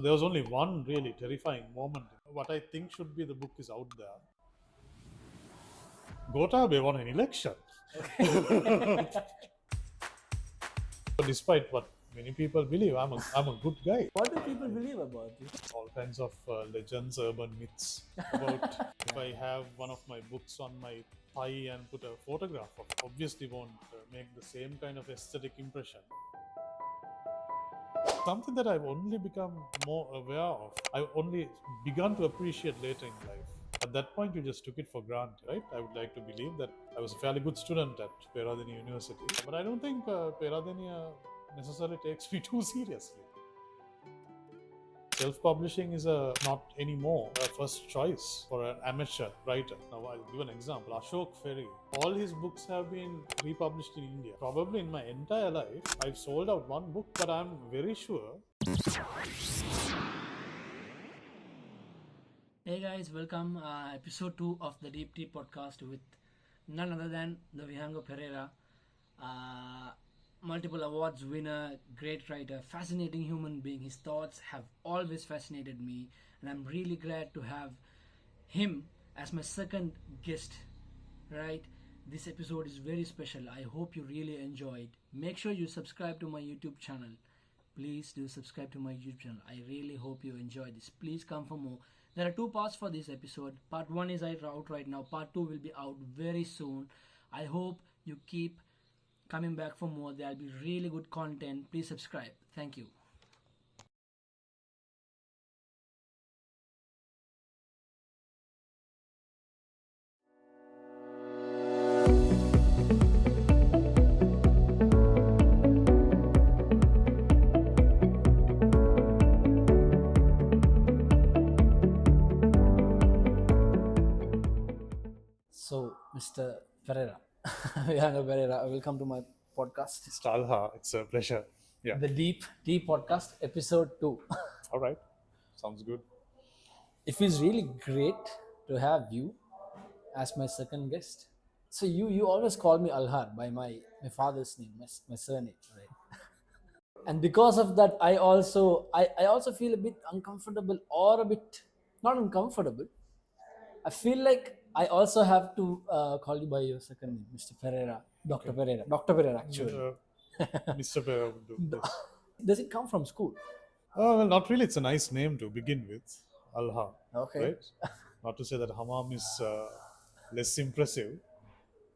There was only one really terrifying moment. What I think should be the book is out there. Gotabe won an election. Despite what many people believe, I'm a good guy. What do people believe about you? All kinds of legends, urban myths about if I have one of my books on my thigh and put a photograph of it, obviously won't make the same kind of aesthetic impression. Something that I've only become more aware of, I've only begun to appreciate later in life. At that point, you just took it for granted, right? I would like to believe that I was a fairly good student at Peradeniya University, but I don't think Peradeniya necessarily takes me too seriously. Self-publishing is not anymore a first choice for an amateur writer. Now, I'll give an example. Ashok Ferry. All his books have been republished in India. Probably in my entire life, I've sold out one book, but I'm very sure. Hey guys, welcome episode 2 of the Deep Tea podcast with none other than the Vihanga Perera, multiple awards winner, great writer, fascinating human being. His thoughts have always fascinated me, and I'm really glad to have him as my second guest. Right, this episode is very special. I hope you really enjoyed. Make sure you subscribe to my YouTube channel. Please do subscribe to my YouTube channel. I really hope you enjoy this. Please come for more. There are 2 parts for this episode. Part 1 is out right now. Part 2 will be out very soon. I hope you keep coming back for more. There'll be really good content. Please subscribe. Thank you. So, Mr. Perera, Vihanga Perera, welcome to my podcast. Stalha, it's a pleasure. Yeah. The Deep Tea podcast, episode 2. All right. Sounds good. It feels really great to have you as my second guest. So you always call me Alhar by my father's name, my surname, right? And because of that, I also feel a bit uncomfortable or a bit not uncomfortable. I feel like I also have to call you by your second name, Mr. Pereira, Dr. Pereira, Dr. Pereira actually. Mr. Pereira would do this. Does it come from school? Well, not really. It's a nice name to begin with. Alha. Okay. Right? Not to say that Hammam is less impressive,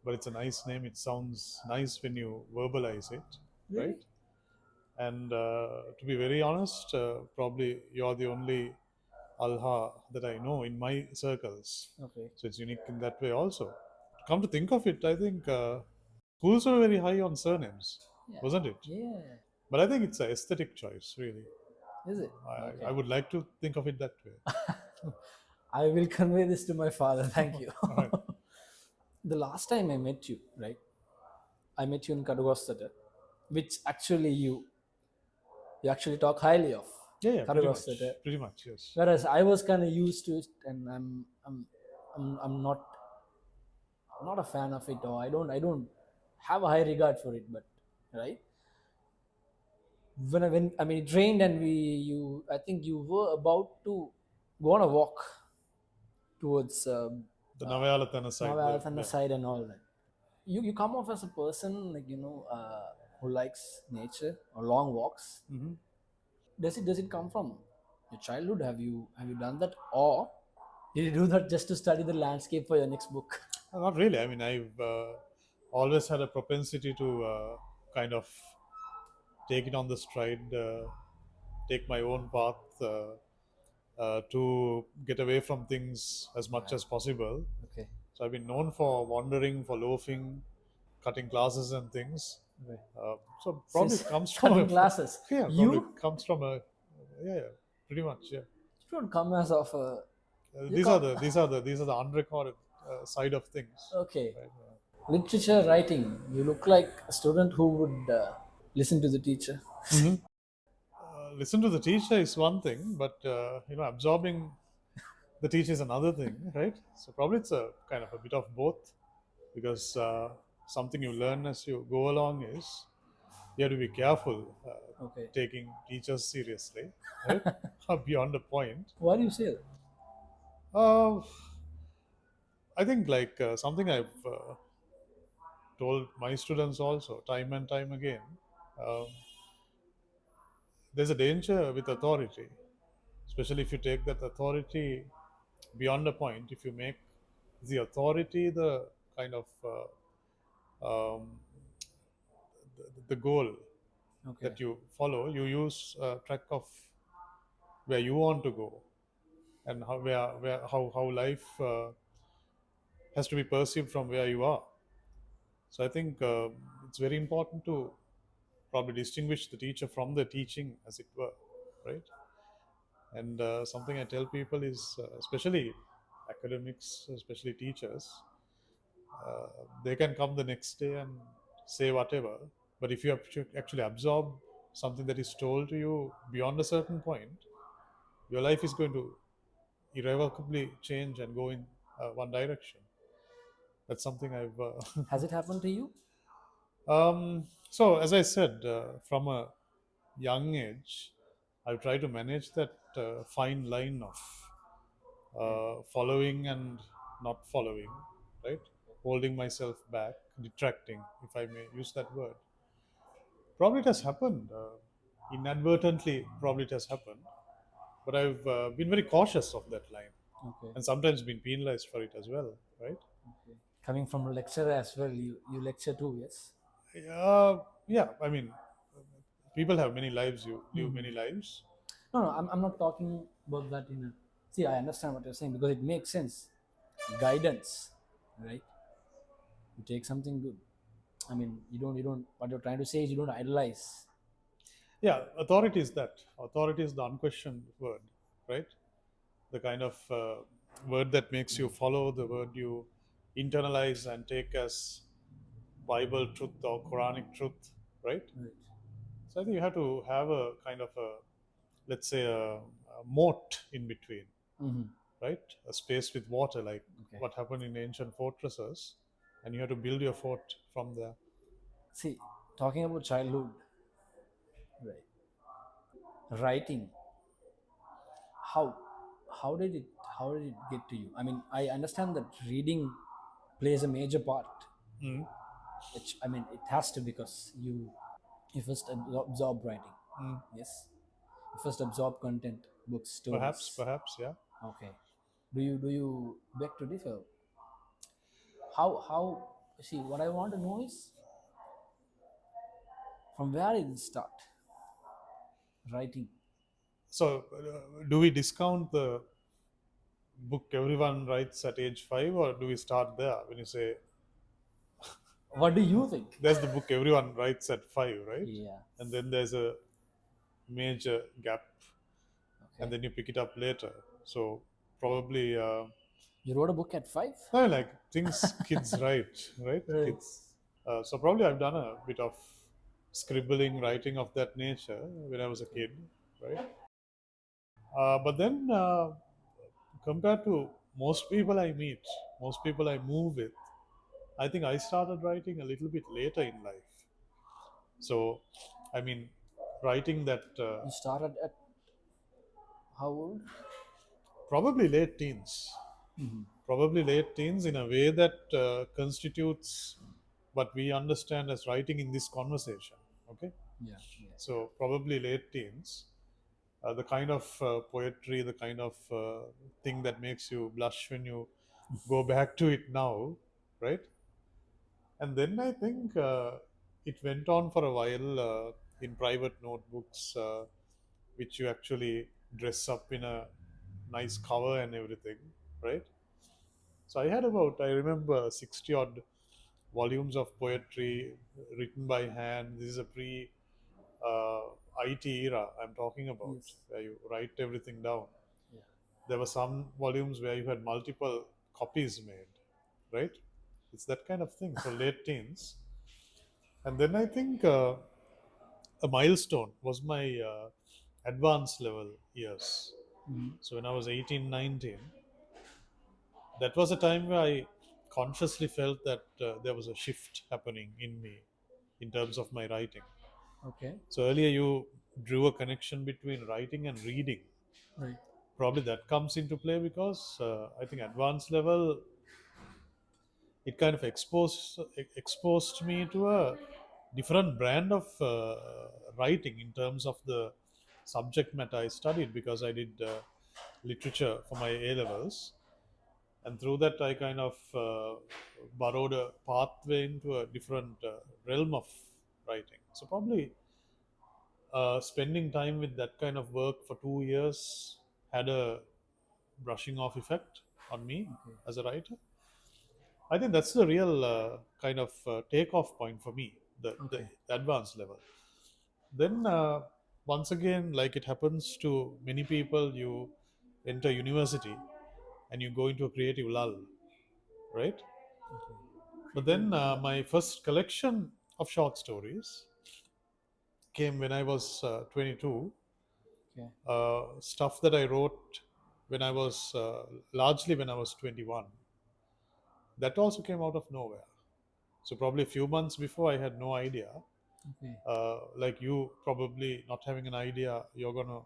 but it's a nice name. It sounds nice when you verbalize it. Really? Right? And to be very honest, probably you're the only Alha that I know in my circles. Okay. So it's unique in that way also. Come to think of it, I think schools were very high on surnames, Yeah. wasn't it? Yeah. But I think it's an aesthetic choice, really. Is it? I would like to think of it that way. I will convey this to my father. Thank you. Right. The last time I met you, right? I met you in Kandos, which actually you actually talk highly of. Yeah, Kandos. pretty much, yes. Whereas I was kind of used to it, and I'm not a fan of it, or I don't have a high regard for it. But right, when it rained and I think you were about to go on a walk towards The Navayalatana side. Navayalatana side and all that. You come off as a person like who likes nature or long walks. Mm-hmm. Does it come from your childhood? Have you done that, or did you do that just to study the landscape for your next book? Not really. I mean, I've always had a propensity to kind of take it on the stride, take my own path, to get away from things as much as possible. Okay. So I've been known for wandering, for loafing, cutting classes and things. Right. So probably Since comes from cutting classes. Yeah, probably You comes from a pretty much, yeah. don't come as of a These are the unrecorded side of things. okay. Right? Literature writing. You look like a student who would listen to the teacher. Listen to the teacher is one thing, but absorbing the teacher is another thing, right? So probably it's a kind of a bit of both, because something you learn as you go along is You have to be careful Okay. taking teachers seriously, right? Beyond a point. Why do you say that? Uh, I think like something I've told my students also time and time again. Um, there's a danger with authority, especially if you take that authority beyond a point. If you make the authority the kind of um, the goal Okay. that you follow, you use track of where you want to go and how life has to be perceived from where you are. So I think it's very important to probably distinguish the teacher from the teaching, as it were, right? And something I tell people is, especially academics, especially teachers, they can come the next day and say whatever. But if you have to actually absorb something that is told to you beyond a certain point, your life is going to irrevocably change and go in one direction. That's something I've. Has it happened to you? So, as I said, from a young age, I've tried to manage that fine line of Okay. following and not following, right? Holding myself back, detracting, if I may use that word. Probably it has happened. Inadvertently, probably it has happened. But I've been very cautious of that line Okay. and sometimes been penalized for it as well, right? Okay. Coming from a lecturer as well, you lecture too, yes? Yeah, I mean, people have many lives, you live Hmm. many lives. No, no, I'm not talking about that in a. See, I understand what you're saying because it makes sense. Guidance, right? You take something good. I mean, you don't. What you're trying to say is you don't idolize. Yeah, authority is that. Authority is the unquestioned word, right? The kind of word that makes you follow, the word you internalize and take as Bible truth or Quranic truth, right? Right. So I think you have to have a kind of a, let's say, a moat in between, Mm-hmm. right? A space with water, like Okay. what happened in ancient fortresses, and you have to build your fort from there. See, talking about childhood, right? Writing. How how did it how did it get to you? I mean, I understand that reading plays a major part, Mm, which I mean it has to because you first absorb writing. mm. Yes, you first absorb content, books, Perhaps, stories. perhaps, yeah. Okay. Do you beg to differ? How see what I want to know is from where did it start writing? So, do we discount the book everyone writes at age 5, or do we start there when you say What do you think? there's the book everyone writes at 5, right? Yeah. And then there's a major gap, and Okay. then you pick it up later. So, probably, You wrote a book at 5? no, like things kids write, right? Right. Kids. So, probably I've done a bit of scribbling, writing of that nature when I was a Okay. kid, right? But then, compared to most people I meet, most people I move with, I think I started writing a little bit later in life. So, I mean, writing that You started at how old? probably late teens, Mm-hmm. probably late teens in a way that constitutes what we understand as writing in this conversation. Okay, Yeah, yeah. so probably late teens. The kind of poetry, the kind of thing that makes you blush when you go back to it now, right? And then I think it went on for a while in private notebooks, which you actually dress up in a nice cover and everything, right? So I had about, I remember, 60 odd volumes of poetry written by hand. This is a pre uh, IT era I'm talking about, Yes. where you write everything down. Yeah. There were some volumes where you had multiple copies made, right? It's that kind of thing. So late teens. And then I think a milestone was my advanced level years. Mm-hmm. So when I was 18, 19, that was a time where I consciously felt that there was a shift happening in me in terms of my writing. Okay. So earlier you drew a connection between writing and reading. Right. Probably that comes into play because I think advanced level, it kind of exposed me to a different brand of writing in terms of the subject matter I studied, because I did literature for my A levels, and through that I kind of borrowed a pathway into a different realm of writing. So probably spending time with that kind of work for 2 years had a brushing off effect on me Okay. as a writer. I think that's the real kind of takeoff point for me, the Okay. advanced level. Then, once again, like it happens to many people, you enter university and you go into a creative lull, right? Okay. But Creative then, love. my first collection of short stories came when I was 22. Okay. Stuff that I wrote when I was largely when I was 21. That also came out of nowhere. So probably a few months before, I had no idea. Okay. Like you, probably not having an idea you're gonna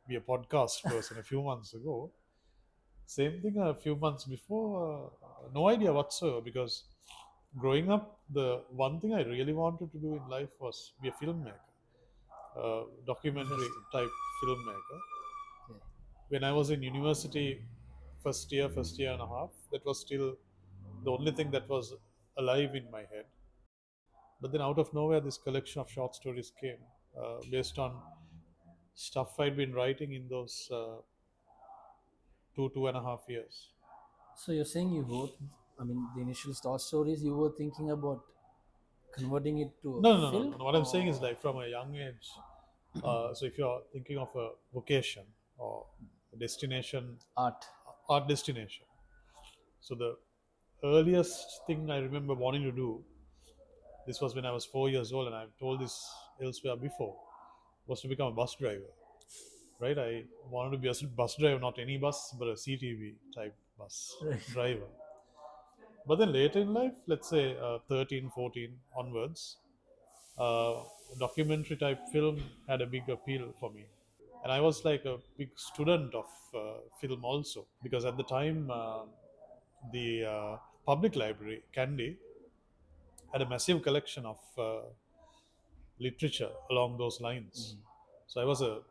be a podcast person a few months ago. Same thing a few months before, no idea whatsoever. Because growing up, the one thing I really wanted to do in life was be a filmmaker, documentary Interesting. type filmmaker. Okay. When I was in university, first year and a half, that was still the only thing that was alive in my head. But then out of nowhere, this collection of short stories came, based on stuff I'd been writing in those 2.5 years. So you're saying you wrote, I mean, the initial short stories, you were thinking about converting it to No, a no, no, no, film no. What I'm saying is or like from a young age. So if you're thinking of a vocation or a destination, art? art destination. So the earliest thing I remember wanting to do, this was when I was 4 years old, and I've told this elsewhere before, was to become a bus driver. Right? I wanted to be a bus driver, not any bus, but a CTV type bus Right. driver. But then later in life, let's say 13, 14 onwards, uh, documentary type film had a big appeal for me. And I was like a big student of film also, because at the time, the public library, Kandy, had a massive collection of literature along those lines. Mhm. So I was a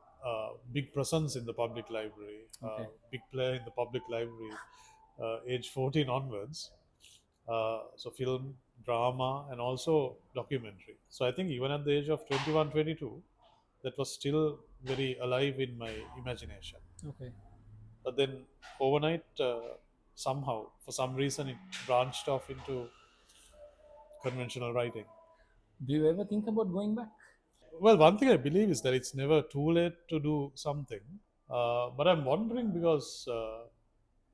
big presence in the public library, Okay. big player in the public library, age 14 onwards. So film, drama, and also documentary. So I think even at the age of 21, 22, that was still very alive in my imagination. Okay. But then overnight, somehow, for some reason, it branched off into conventional writing. Do you ever think about going back? Well, one thing I believe is that it's never too late to do something. But I'm wondering, because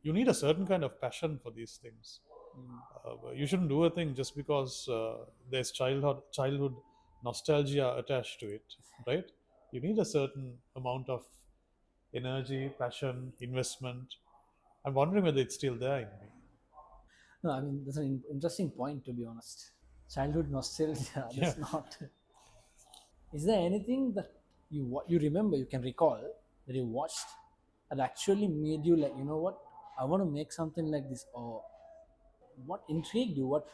you need a certain kind of passion for these things. Mm. You shouldn't do a thing just because there's childhood nostalgia attached to it, right? You need a certain amount of energy, passion, investment. I'm wondering whether it's still there in me. No, I mean that's an interesting point to be honest. Childhood nostalgia. Yeah. That's not. Is there anything that you remember, you can recall that you watched that actually made you like, you know what, I want to make something like this, or what intrigued you, what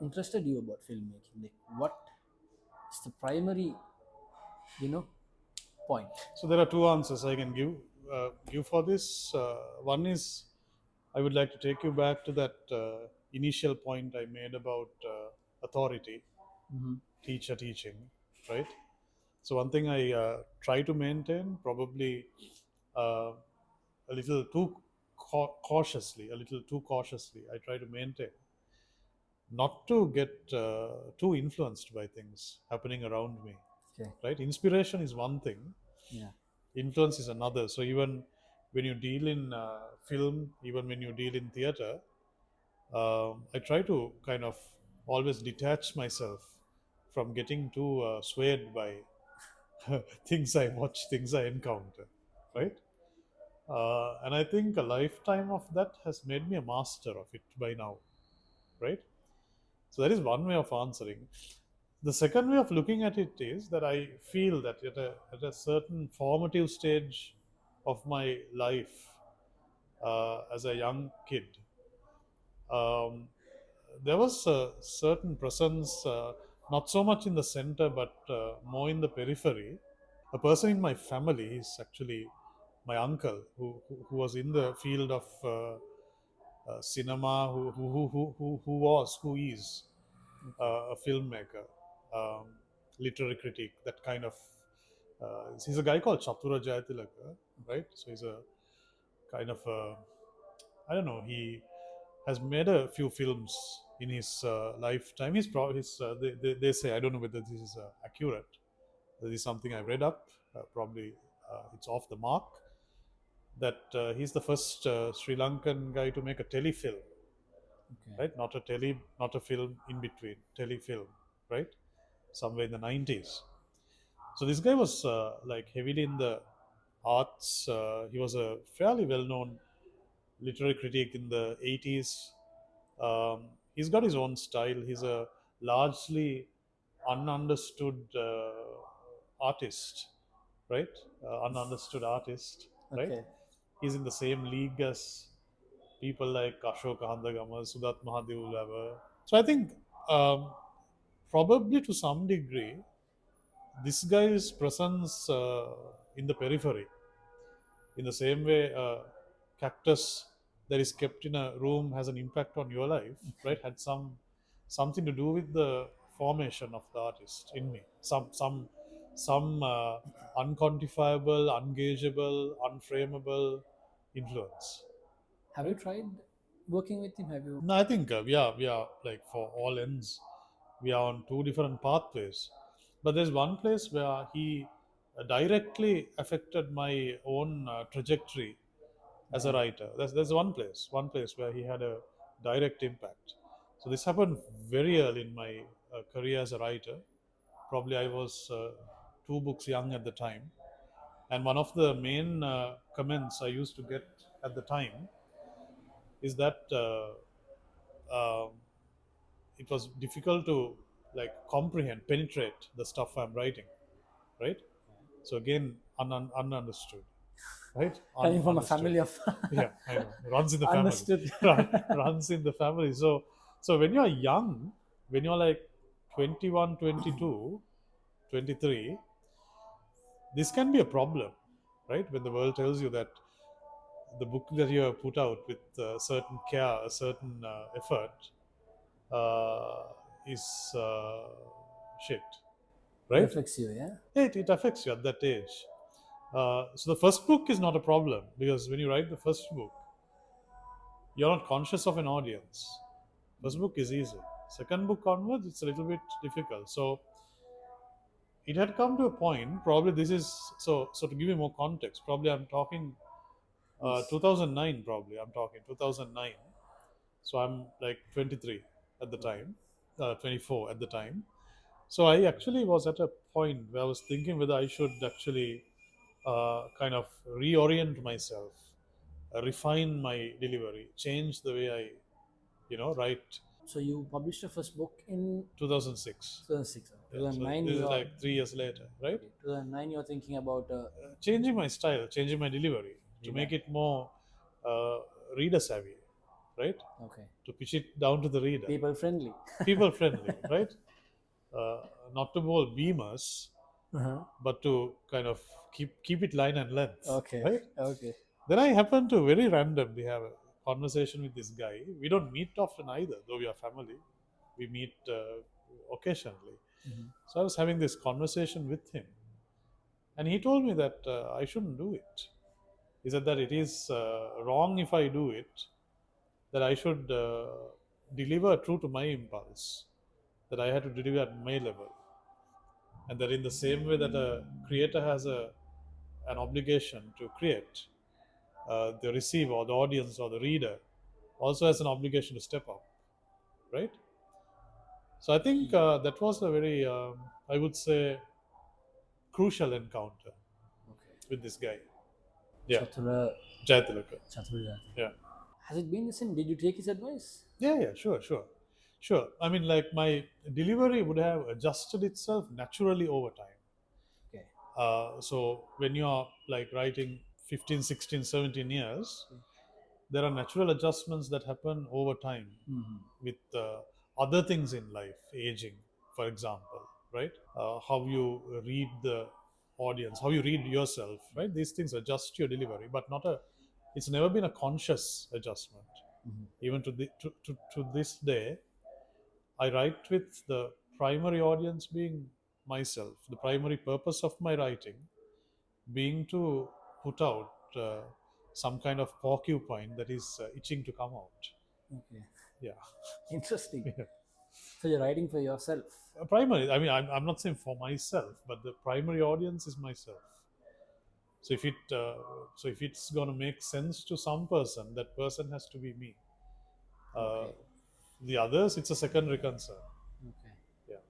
interested you about filmmaking? Like, what is the primary, you know, point? So there are two answers I can give for this. One is, I would like to take you back to that initial point I made about authority, Mm-hmm. teacher teaching, right? So one thing I try to maintain, probably uh, a little too cautiously, a little too cautiously, I try to maintain not to get too influenced by things happening around me. Okay. Right? Inspiration is one thing, Yeah. influence is another. So even when you deal in film, even when you deal in theater, I try to kind of always detach myself from getting too swayed by things I watch, things I encounter, Okay. right? And I think a lifetime of that has made me a master of it by now, right? So that is one way of answering. The second way of looking at it is that I feel that at a certain formative stage of my life as a young kid, um, there was a certain presence, not so much in the center, but more in the periphery. A person in my family is actually my uncle, who was in the field of cinema, who is a filmmaker, um, literary critic, that kind of. He's a guy called Chatura Jayatilaka, right? So he's a kind of a, I don't know. He has made a few films in his lifetime. They say, I don't know whether this is accurate. This is something I read up. Probably it's off the mark. That he's the first Sri Lankan guy to make a telefilm, Okay. right? Not a film in between, telefilm, right? Somewhere in the 90s. So this guy was like heavily in the arts. He was a fairly well-known literary critic in the 80s. He's got his own style. He's a largely ununderstood artist, right? Ununderstood artist, right? Okay. He's in the same league as people like Ashoka Handagama, Sudat Mahadevulava. So I think um, probably to some degree, this guy's presence in the periphery, in the same way cactus that is kept in a room has an impact on your life, right? Had something to do with the formation of the artist in me. Some unquantifiable, ungageable, unframeable influence. Have you Right? tried working with him? Have you? No, I think we are like for all ends, we are on two different pathways. But there's one place where he directly affected my own trajectory as a Okay. writer. There's one place where he had a direct impact. So this happened very early in my career as a writer. Probably I was two books young at the time, and one of the main comments I used to get at the time is that um, it was difficult to like comprehend, penetrate the stuff I'm writing, right? So again, ununderstood, right? Coming from a Understood. family of Yeah, I know. Runs in the family. understood. Runs in the family. So when you're young, when you're like 21, 22, 23, this can be a problem, right? When the world tells you that the book that you have put out with certain care, a certain effort, uh, is shit, It right? affects you, yeah. It affects you at that age. So the first book is not a problem because when you write the first book, you're not conscious of an audience. First book is easy. Second book onwards, it's a little bit difficult. So it had come to a point. Probably this is so. So to give you more context, probably I'm talking Yes. 2009. Probably I'm talking 2009. So I'm like 23 at the Okay. time, 24 at the time. So I actually was at a point where I was thinking whether I should actually kind of reorient myself, refine my delivery, change the way I, write. So you published your first book in 2006. 2006. Yeah, so 2009 this you is are like 3 years later, right? okay. 2009 you're thinking about Changing my style, changing my delivery to make revamp. it more uh, reader savvy, right? Okay. To pitch it down to the reader, People friendly. people friendly, right? Uh, Not to bowl beamers, Uh-huh. but to kind of keep it line and length, Okay. right? Okay. Then I happened to very randomly have a conversation with this guy. We don't meet often either, though we are family. We meet occasionally. Mhm. So I was having this conversation with him, and he told me that I shouldn't do it. He said that it is wrong if I do it, that I should deliver true to my impulse, that I had to deliver at my level, and that in the same way that a creator has an obligation to create, the receiver or the audience or the reader also has an obligation to step up, right? So I think that was a very, I would say, crucial encounter Okay. with this guy. Yeah, Chatura Jayatilaka. Chatura. Yeah. Has it been the same? Did you take his advice? Yeah, sure, sure. Sure. I mean, like my delivery would have adjusted itself naturally over time. Okay. So when you are like writing 15, 16, 17 years, Okay. there are natural adjustments that happen over time Mm-hmm. with other things in life, aging, for example, right? How you read the audience, how you read yourself, right? These things adjust your delivery, but not a. It's never been a conscious adjustment. Mm-hmm. Even to this day, I write with the primary audience being myself. The primary purpose of my writing being to put out some kind of porcupine that is itching to come out. Okay. Yeah. Interesting. Yeah. So you're writing for yourself. Primary, I mean, I'm not saying for myself, but the primary audience is myself. So if it's going to make sense to some person, that person has to be me. uh, Okay. the others, it's a secondary concern. Okay. Yeah.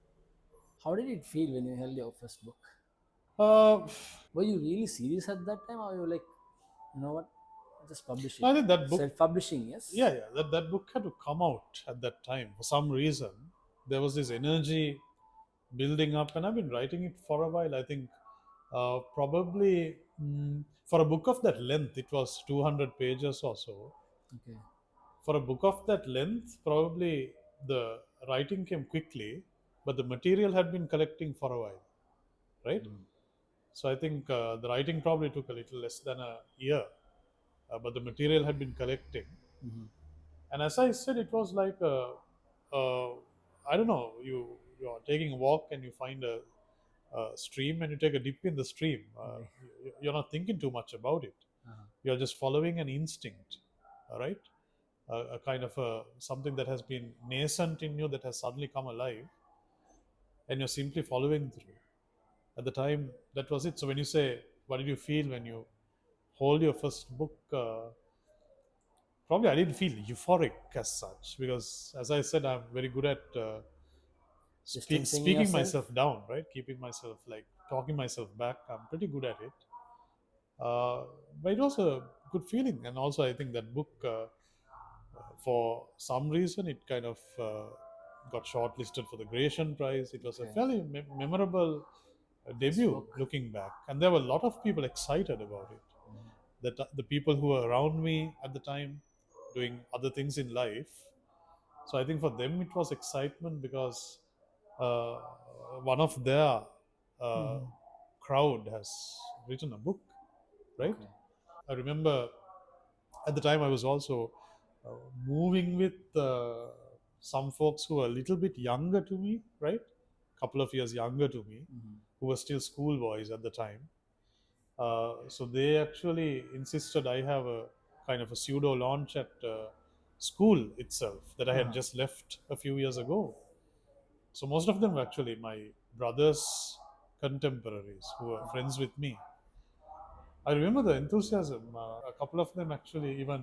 How did it feel when you held your first book? uh, Were you really serious at that time, or you were like, you know what, just publish it? I think that book, Self-publishing, yes. yeah, that book had to come out at that time for some reason. There was this energy building up, and I've been writing it for a while. I think probably for a book of that length, it was 200 pages or so. Okay. For a book of that length, probably the writing came quickly, but the material had been collecting for a while, right? Mm. So I think the writing probably took a little less than a year, but the material had been collecting. Mm-hmm. And as I said, it was like I don't know, you are taking a walk and you find a stream and you take a dip in the stream. Okay. You're not thinking too much about it. Uh-huh. You're just following an instinct, all right? A kind of something that has been nascent in you that has suddenly come alive, and you're simply following through. At the time, that was it. So when you say, what did you feel when you hold your first book? Probably I didn't feel euphoric as such, because, as I said, I'm very good at Distancing speaking yourself. myself down, right? Keeping myself, like, talking myself back. I'm pretty good at it. Uh, but it was a good feeling, and also I think that book, for some reason, it kind of got shortlisted for the Gratian Prize. It was a Okay. fairly memorable This debut, book. looking back, and there were a lot of people excited about it. Mhm. That the people who were around me at the time, doing other things in life. So I think for them it was excitement because uh, one of their uh, Mhm. crowd has written a book, right? Okay. I remember at the time I was also uh, moving with some folks who were a little bit younger to me, right? Couple of years younger to me, Mhm. who were still schoolboys at the time. So they actually insisted I have a kind of a pseudo launch at school itself that I had Uh-huh. just left a few years ago. So most of them were actually my brother's contemporaries who were friends with me. I remember the enthusiasm. A couple of them actually even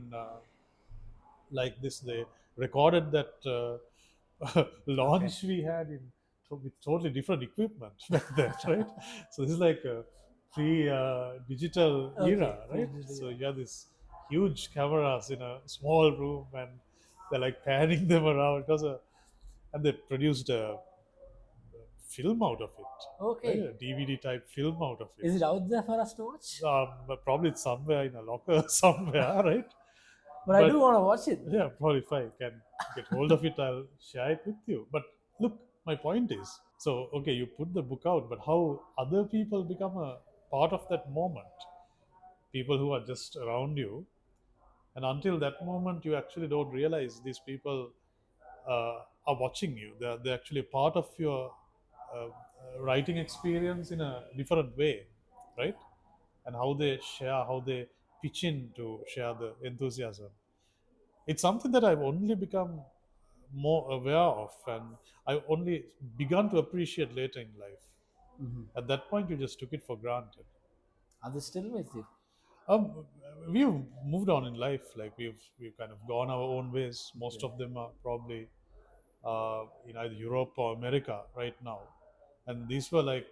like this. They recorded that Okay. launch we had in with totally different equipment back then, right? So this is like a pre-digital Okay. era, right? Pre-digital So era. you have this huge cameras in a small room, and they're like panning them around. It was a, and they produced a film out of it, right? Okay. A DVD type film out of Is it it. out there for us to watch? But probably it's somewhere in a locker somewhere, right? But I do But want to watch it. yeah, probably if I can get hold of it, I'll share it with you. But look, my point is, so okay, you put the book out, but how other people become a part of that moment? People who are just around you, and until that moment, you actually don't realize these people are watching you. They're actually part of your writing experience in a different way, right? And how they share, how they pitch in to share the enthusiasm. It's something that I've only become more aware of, and I only begun to appreciate later in life. Mm-hmm. At that point, you just took it for granted. Are they still with you? Um, we've moved on in life. Like we've kind of gone our own ways. Most Okay. of them are probably in either Europe or America right now, and these were like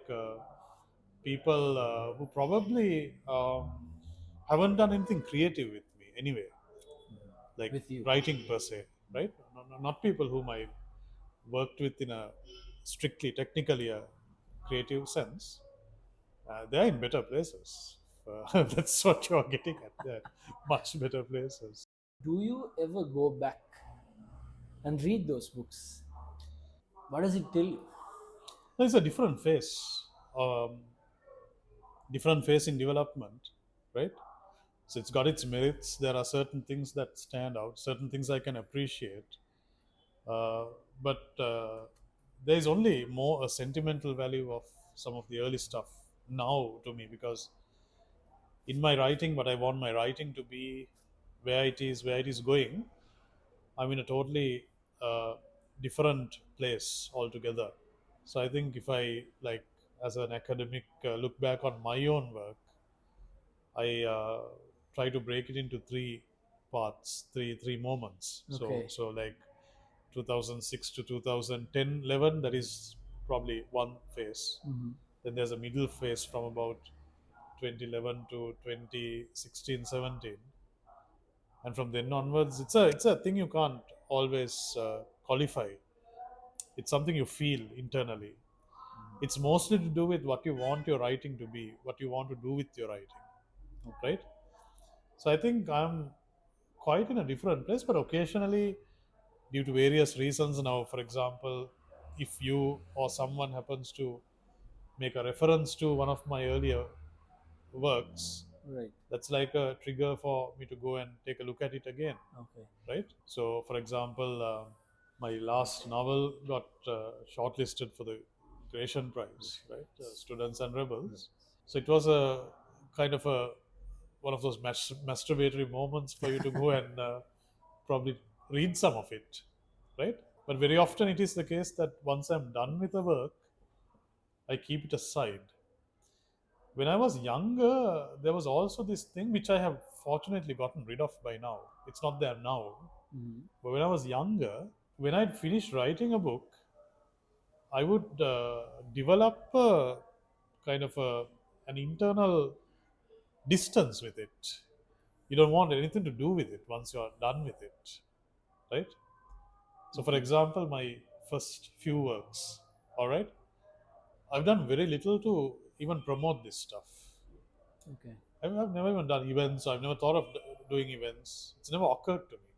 people who probably haven't done anything creative with me anyway, Mhm. like With you. writing per se, right? Not people whom I worked with in a strictly technically a creative sense, they're in better places. That's what you're getting at. They're much better places. Do you ever go back and read those books? What does it tell you? There's a um, different phase in development, right? So it's got its merits. There are certain things that stand out, certain things I can appreciate, uh, but there is only more a sentimental value of some of the early stuff now to me, because in my writing, what I want my writing to be, where it is going, I'm in a totally uh, different place altogether. So I think if I like, as an academic, look back on my own work, I try to break it into three parts, three moments. So Okay. so like 2006 to 2010, 11. That is probably one phase. Hmm. Then there's a middle phase from about 2011 to 2016, 17, and from then onwards, it's a thing you can't always qualify. It's something you feel internally. It's mostly to do with what you want your writing to be, what you want to do with your writing, Okay. right? So I think I'm quite in a different place, but occasionally, due to various reasons now, for example, if you or someone happens to make a reference to one of my earlier works, Right. that's like a trigger for me to go and take a look at it again, Okay. right? So, for example, my last novel got shortlisted for the Creation Prize, right? Students and Rebels. So it was a kind of a one of those masturbatory moments for you to go and probably read some of it, right? But very often it is the case that once I'm done with a work, I keep it aside. When I was younger, there was also this thing which I have fortunately gotten rid of by now. It's not there now. Hmm. But when I was younger, when I'd finished writing a book, I would develop kind of an internal distance with it. You don't want anything to do with it once you're done with it, right? So, for Okay. example, my first few works, all right, I've done very little to even promote this stuff. Okay. I've never even done events. I've never thought of doing events. It's never occurred to me.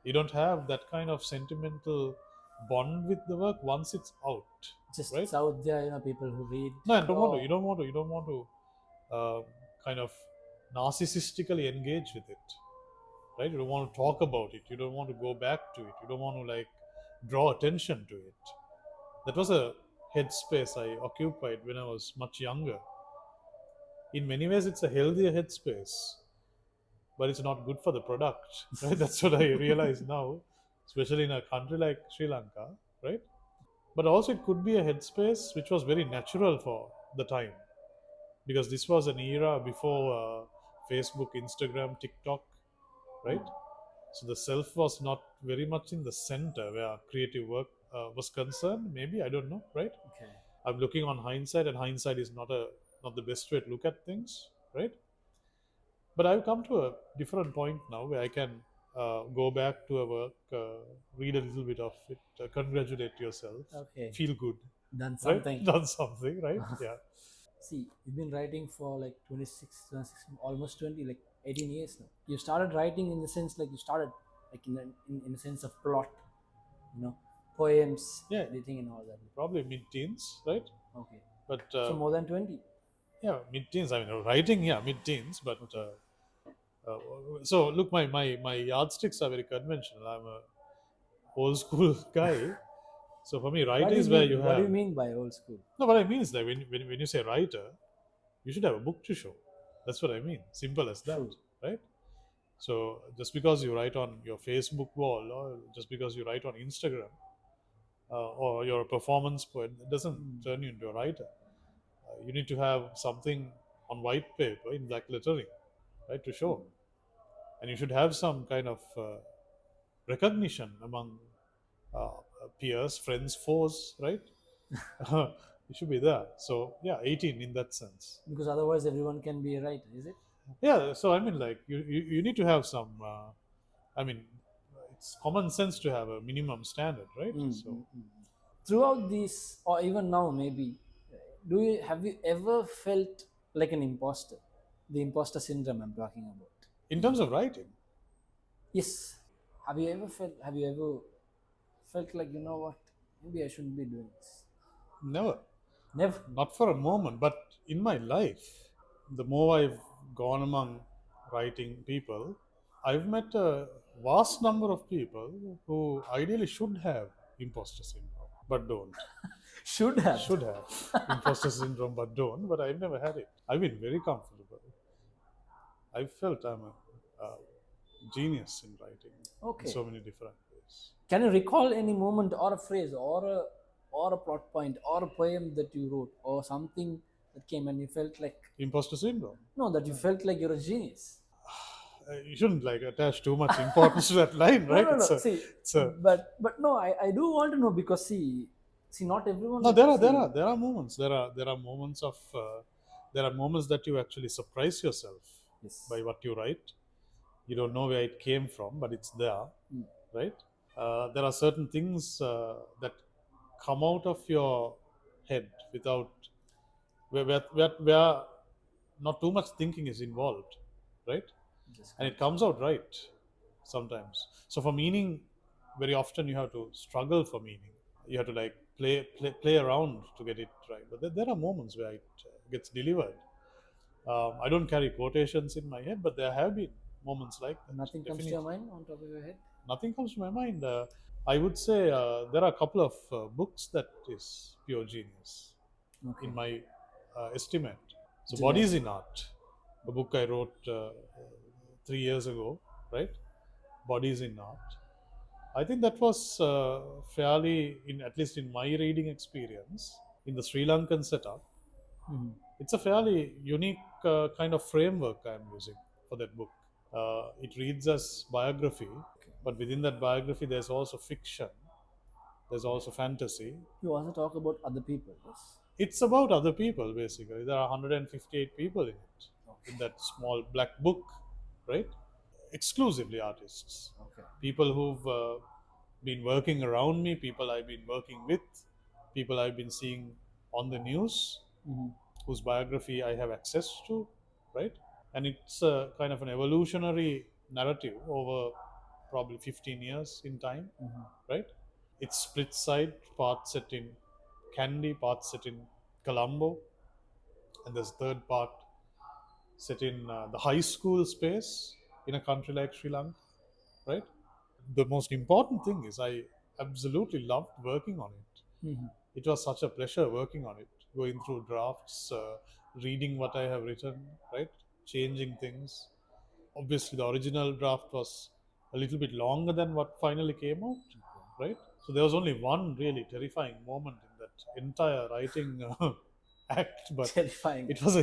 You don't have that kind of sentimental bond with the work once it's out, Just right? it's out there, people who read. No, and don't want to. Oh, You don't want to kind of narcissistically engage with it, right? You don't want to talk about it. You don't want to go back to it. You don't want to like draw attention to it. That was a headspace I occupied when I was much younger. In many ways, it's a healthier headspace, but it's not good for the product, right? That's what I realize now, especially in a country like Sri Lanka, right? But also, it could be a headspace which was very natural for the time, because this was an era before Facebook, Instagram, TikTok, right? So the self was not very much in the center where creative work was concerned. Maybe, I don't know, right? okay. I'm looking on hindsight, and hindsight is not the best way to look at things, right? But I've come to a different point now where I can go back to a work, read a little bit of it, congratulate yourself, Okay. feel good, Done right? something. Done something, right? Yeah. See, you've been writing for like 26, 26, almost 20, like 18 years now. You started writing in the sense like you started like in the sense of plot, you know, poems, Yeah, editing and all that. probably mid-teens, right? Okay. But So more than 20. yeah, mid-teens. I mean, writing, yeah, mid-teens. But Okay. uh, so look, my yardsticks are very conventional. I'm a old school guy. So for me, What writer do you is where mean? you What do you have mean by old school? no. What I mean is that when you say writer, you should have a book to show. That's what I mean. Simple as that, True. right? So just because you write on your Facebook wall, or just because you write on Instagram, or you're a performance poet, it doesn't Mm. turn you into a writer. You need to have something on white paper in black lettering, right, to show, and you should have some kind of recognition among uh, peers, friends, foes, right? It should be there. So yeah, 18 in that sense. Because otherwise everyone can be a writer, is it? Yeah. So I mean, like you need to have some. I mean, it's common sense to have a minimum standard, right? So Throughout this, or even now, maybe, have you ever felt like an imposter? The imposter syndrome I'm talking about. in terms of writing, Yes. Have you ever felt like, you know what? Maybe I shouldn't be doing this. never, Never. not for a moment. But in my life, the more I've gone among writing people, I've met a vast number of people who ideally should have imposter syndrome, but don't. Should have. Should have imposter syndrome, but don't. But I've never had it. I've been very comfortable. I felt I'm a genius in writing Okay. in so many different ways. Can you recall any moment or a phrase or a plot point or a poem that you wrote or something that came and you felt like Imposter syndrome. that you felt like you're a genius? You shouldn't like attach too much importance to that line, right? No. It's a, But no, I do want to know because see, not everyone. no, there are moments. There are moments of there are moments that you actually surprise yourself Yes. by what you write. You don't know where it came from, but it's there, right? There are certain things that come out of your head without where not too much thinking is involved, right? And it comes out right sometimes. So for meaning, very often you have to struggle for meaning. You have to like play around to get it right. But there are moments where it gets delivered. I don't carry quotations in my head, but there have been moments like that. Nothing comes to your mind on top of your head. Nothing comes to my mind. I would say there are a couple of books that is pure genius Okay. in my estimate. So, Delight. Bodies in Art, a book I wrote 3 years ago, right? Bodies in Art. I think that was fairly, at least in my reading experience, in the Sri Lankan setup, it's a fairly unique kind of framework I'm using for that book. It reads as biography, but within that biography, there's also fiction, there's also fantasy. You also talk about other people. Yes. It's about other people, basically. There are 158 people in it, in that small black book, right? Exclusively artists. Okay. People who've been working around me, people I've been working with, people I've been seeing on the news, whose biography I have access to, right? And it's a kind of an evolutionary narrative over probably 15 years in time, right? It's split side, part set in Kandy, part set in Colombo, and there's third part set in the high school space in a country like Sri Lanka, right? The most important thing is I absolutely loved working on it. It was such a pleasure working on it, going through drafts, reading what I have written, right? Changing things. Obviously, the original draft was a little bit longer than what finally came out, right? So there was only one really terrifying moment in that entire writing act, but Terrifying. it was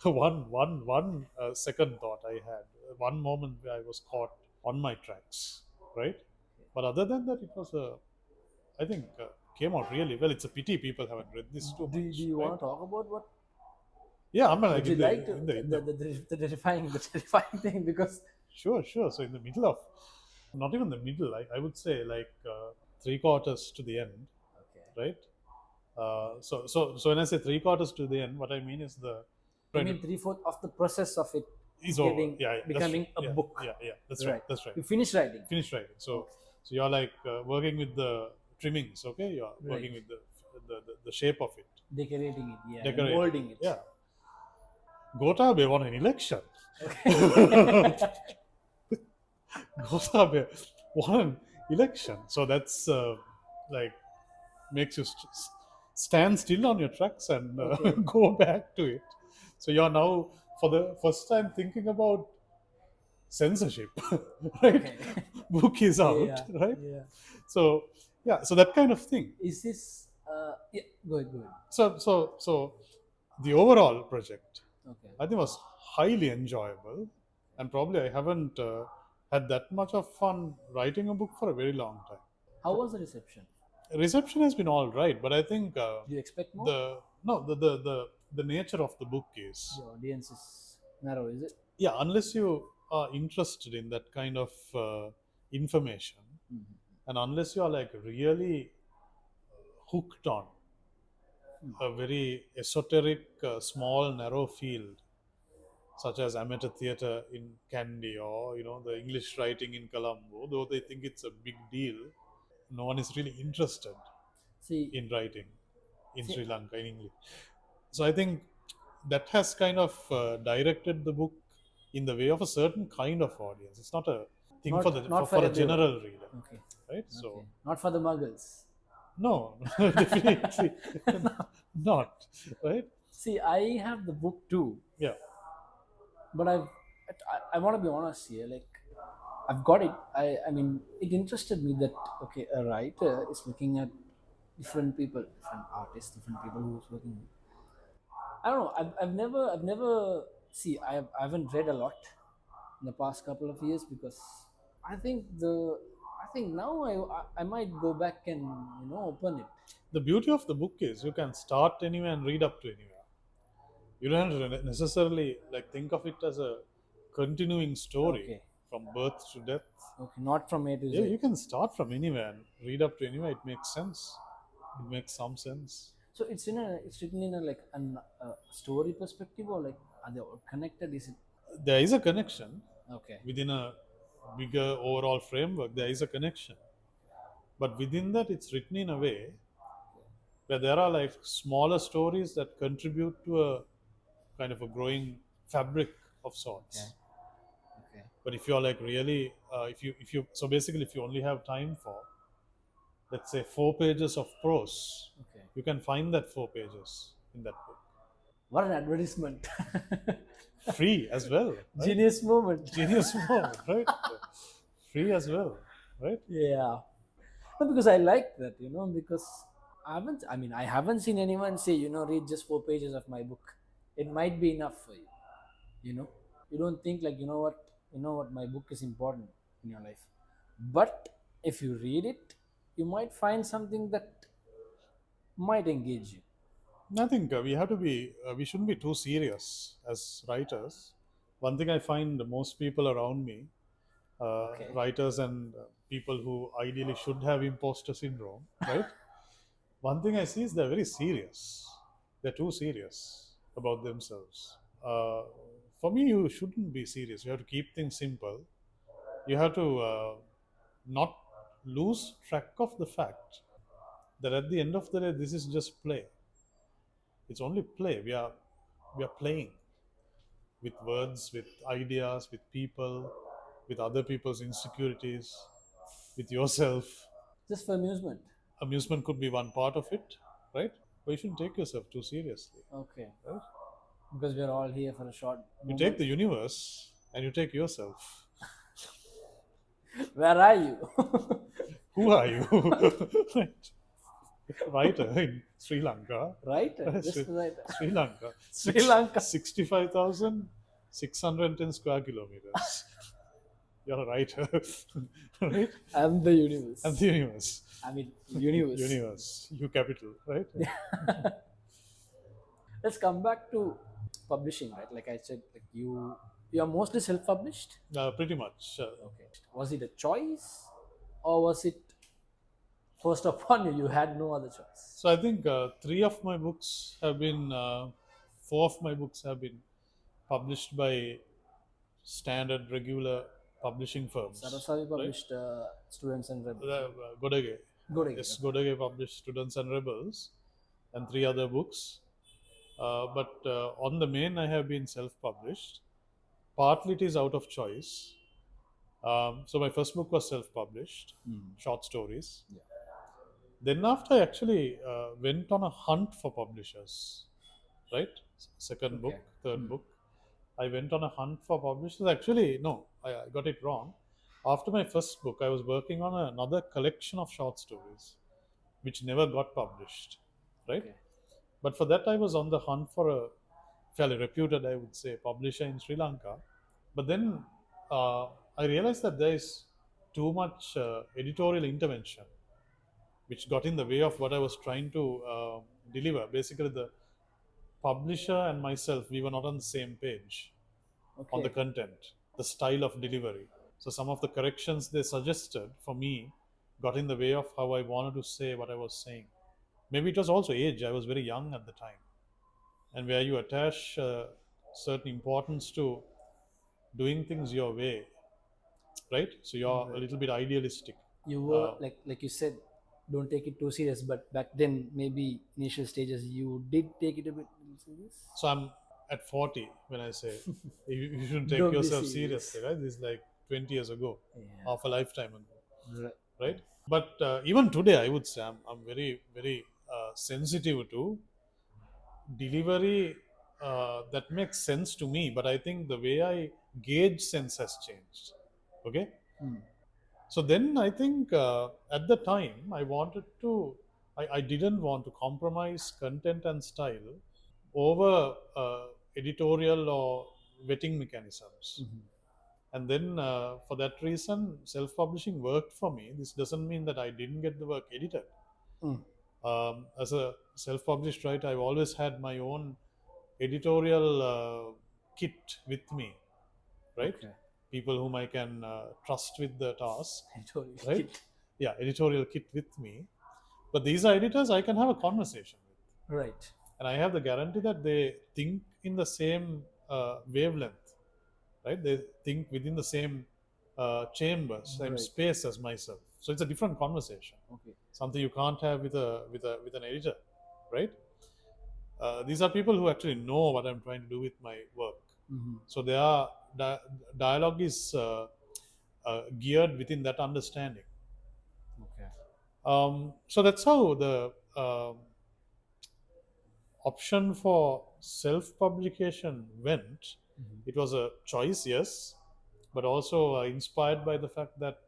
one second thought I had, one moment where I was caught on my tracks, right? But other than that, it was I think came out really well. It's a pity people haven't read this too much. Do you right? want to talk about what? Yeah, I'm Would you like to the terrifying thing because Sure. So in the middle of, not even the middle, I would say like 3/4 to the end, right? So when I say 3/4 to the end, what I mean is I mean 3/4 of the process of it is over. becoming a book. Yeah, that's right. That's right. You finish writing. Finish writing. So you're like working with the trimmings, okay? You're working with the shape of it, Decorating it, yeah. Decorating. Molding it. Yeah. Gotabe won an election. Gotabe won an election. So that's like makes you stand still on your tracks and go back to it. So you're now for the first time thinking about censorship, right? Book is out, right? Yeah. So that kind of thing. Is this yeah, go ahead. So the overall project, Okay. I think, was highly enjoyable, and probably I haven't had that much of fun writing a book for a very long time. How was the reception? Reception has been all right, but I think Do you expect more? the nature of the book is, The audience is narrow, is it? yeah, unless you are interested in that kind of information, And unless you are like really hooked on a very esoteric, small, narrow field, such as amateur theater in Kandy, or the English writing in Colombo, though they think it's a big deal, no one is really interested See, in writing in see, Sri Lanka in English. So I think that has kind of directed the book in the way of a certain kind of audience. It's not a thing for not for for a everyone. general reader, Okay, right? okay, So not for the muggles. no, definitely not, right? See, I have the book too, Yeah, but I want to be honest here. Like, I've got it. I mean, it interested me that okay, a writer is looking at different people, different artists, different people who's working. I don't know. I've never see. I haven't read a lot in the past couple of years because I think the I think now I might go back and open it. the beauty of the book is you can start anywhere and read up to anywhere. You don't have to necessarily like think of it as a continuing story Okay, from birth to death. okay, not from A to Yeah, Z. you can start from anywhere and read up to anywhere. It makes sense. It makes some sense. So it's written in a like an story perspective, or like are they all connected? Is it There is a connection okay? within a bigger overall framework. There is a connection, but within that, it's written in a way where there are like smaller stories that contribute to a kind of a growing fabric of Okay, sorts. okay, But if you're like really, if you so basically, if you only have time for, let's say, 4 pages of prose, okay. you can find that 4 pages in that book, What an advertisement! free as well, right? Genius moment. Genius moment, right? Free as well, right? Yeah. No, because I like that, because I haven't seen anyone say, read just 4 pages of my book. It might be enough for you, you know. You don't think like, my book is important in your life. But if you read it, you might find something that might engage you. I think we have to be, we shouldn't be too serious as writers. One thing I find most people around me, Okay. writers and people who ideally should have imposter syndrome, right? One thing I see is they're very serious. They're too serious about themselves. Uh, for me, you shouldn't be serious. You have to keep things simple. You have to not lose track of the fact that at the end of the day, this is just play. It's only play. We are playing with words, with ideas, with people, with other people's insecurities, with yourself. Just for amusement. Amusement could be one part of it, right? But you shouldn't take yourself too seriously, Okay. right? Because we're all here for a short You moment. take the universe and you take yourself. Where are you? Who are you? Right. Writer in Sri Lanka. Right? Just Sri, right. Sri Lanka. Sri Lanka. 65,610 square kilometers. You're a writer, right? I'm the universe. And the universe. I mean, universe. Universe. You capital, right? Let's come back to publishing, right? Like I said, like you are mostly self-published. Pretty much. Okay. Was it a choice, or was it forced upon you? You had no other choice. So I think three of my books have been, four of my books have been published by standard, regular publishing firms. Saraswati right? published Students and Rebels. Godage. Good. Yes, Godage published Students and Rebels and three other books. But on the main, I have been self-published. Partly it is out of choice. So my first book was self-published, short stories. Yeah. Then after I actually went on a hunt for publishers, right? Second book, Okay. third book. I went on a hunt for publishers. Actually, no, I got it wrong. After my first book, I was working on another collection of short stories, which never got published, right? Okay. But for that, I was on the hunt for a fairly reputed, I would say, publisher in Sri Lanka. But then I realized that there is too much editorial intervention, which got in the way of what I was trying to deliver. Basically, the publisher and myself, we were not on the same page on the Okay. content, the style of delivery. So some of the corrections they suggested for me got in the way of how I wanted to say what I was saying. Maybe it was also age. I was very young at the time, and where you attach certain importance to doing things your way, right? So you're a Right. little bit idealistic. You were like you said, don't take it too serious. But back then, maybe initial stages, you did take it a bit serious. So I'm at 40 when I say you shouldn't take Don't be yourself serious. seriously, right? This is like 20 years ago, Yeah. half a lifetime ago, Right. right? But even today, I would say I'm very, very sensitive to delivery that makes sense to me. But I think the way I gauge sense has changed. Okay. Hmm. So then I think at the time I didn't want to compromise content and style over editorial or vetting mechanisms. Mhm. And then for that reason, self-publishing worked for me. This doesn't mean that I didn't get the work edited. Mm. As a self-published writer, I've always had my own editorial kit with me, right? Okay. People whom I can trust with the task, Editorial right? kit. Yeah, editorial kit with me. But these are editors I can have a conversation with, Right. and I have the guarantee that they think in the same wavelength, right? They think within the same chamber, same Right. space as myself. So it's a different conversation, Okay. something you can't have with an editor, right? These are people who actually know what I'm trying to do with my work. Mm-hmm. So their dialogue is geared within that understanding. Okay. So that's how the option for self-publication went. Mm-hmm. It was a choice, yes, but also inspired by the fact that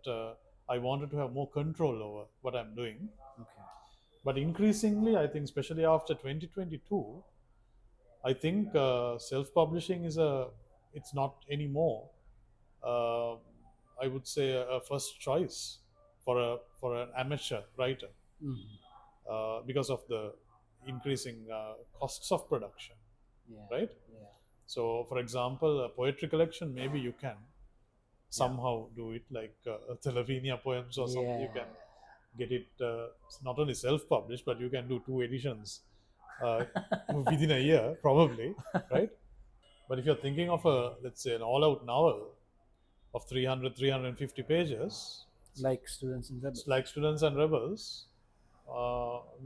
I wanted to have more control over what I'm doing. Okay. But increasingly, I think, especially after 2022, I think self-publishing it's not anymore. Uh, I would say a first choice for an amateur writer Mm-hmm. because of the increasing costs of production, Yeah. right? Yeah. So, for example, a poetry collection, maybe you can Yeah. somehow do it like the Lavinia poems or something. You Yeah. can get it not only self-published, but you can do two editions uh, within a year, probably, right? But if you're thinking of let's say, an all-out novel of 300, 350 pages, Like students in rebels. it's like Students and Rebels,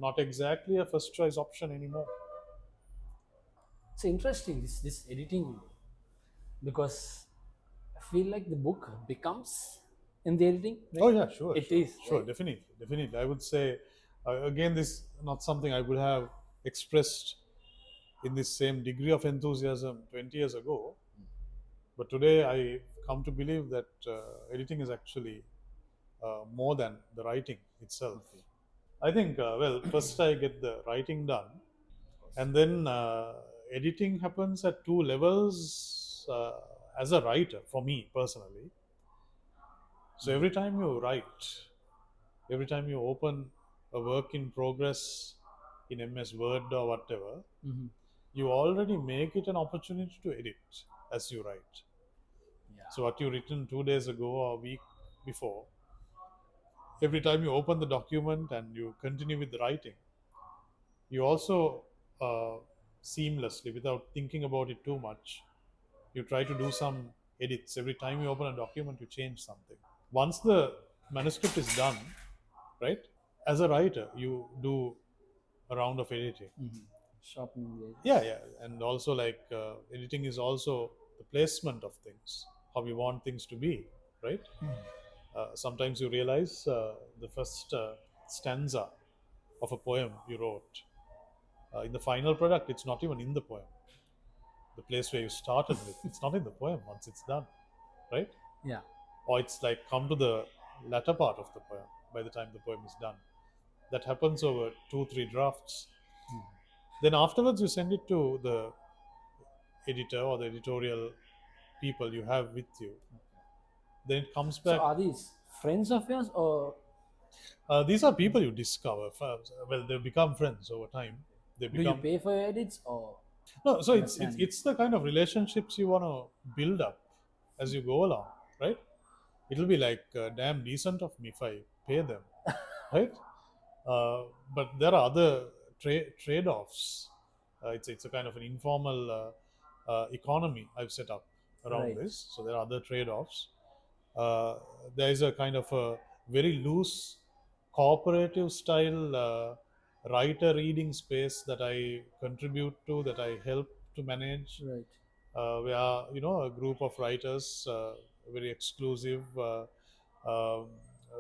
not exactly a first choice option anymore. It's interesting this editing because I feel like the book becomes in the editing. Right? Oh yeah, sure, It sure, is, sure, right? definitely, definitely. I would say again, this not something I would have expressed in this same degree of enthusiasm 20 years ago. But today I come to believe that editing is actually more than the writing itself. Okay. I think, well, first I get the writing done, Of course. and then editing happens at two levels as a writer for me personally. So every time you write, every time you open a work in progress in MS Word or whatever, Mm-hmm. you already make it an opportunity to edit as you write. Yeah. So what you written 2 days ago or a week before, every time you open the document and you continue with the writing, you also uh, seamlessly, without thinking about it too much, you try to do some edits. Every time you open a document, you change something. Once the manuscript is done, right, as a writer you do a round of editing. Mm-hmm. Sharpening the edges. Yeah, and also like editing is also the placement of things, how you want things to be, right? Sometimes you realize the first stanza of a poem you wrote in the final product, it's not even in the poem. The place where you started with, it's not in the poem once it's done, right? Yeah. Or it's like come to the latter part of the poem by the time the poem is done. That happens over 2 3 drafts. Then afterwards you send it to the editor or the editorial people you have with you. Then it comes So back. are these friends of yours or These are people you discover. Well, they become friends over time. They do you become pay for your edits or no. So understand? it's the kind of relationships you want to build up as you go along, right? it'll be like damn decent of me if I pay them, right? Uh, but there are other trade-offs. It's a kind of an informal economy I've set up around Right. this. So there are other trade-offs. Uh, there is a kind of a very loose cooperative style writer reading space that I contribute to, that I help to manage. Right. We are, a group of writers, very exclusive. Um,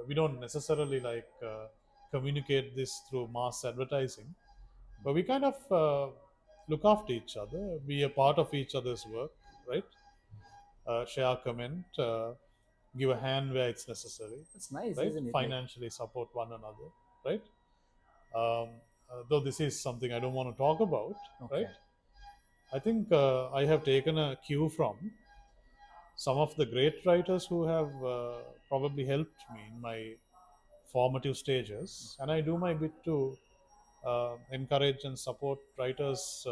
we don't necessarily like communicate this through mass advertising, but we kind of look after each other, be a part of each other's work, right? Share, comment, give a hand where it's necessary, That's nice, right? isn't it? Like, Financially support one another, right? Though this is something I don't want to talk about, right? okay. I think I have taken a cue from some of the great writers who have probably helped me in my formative stages, and I do my bit to encourage and support writers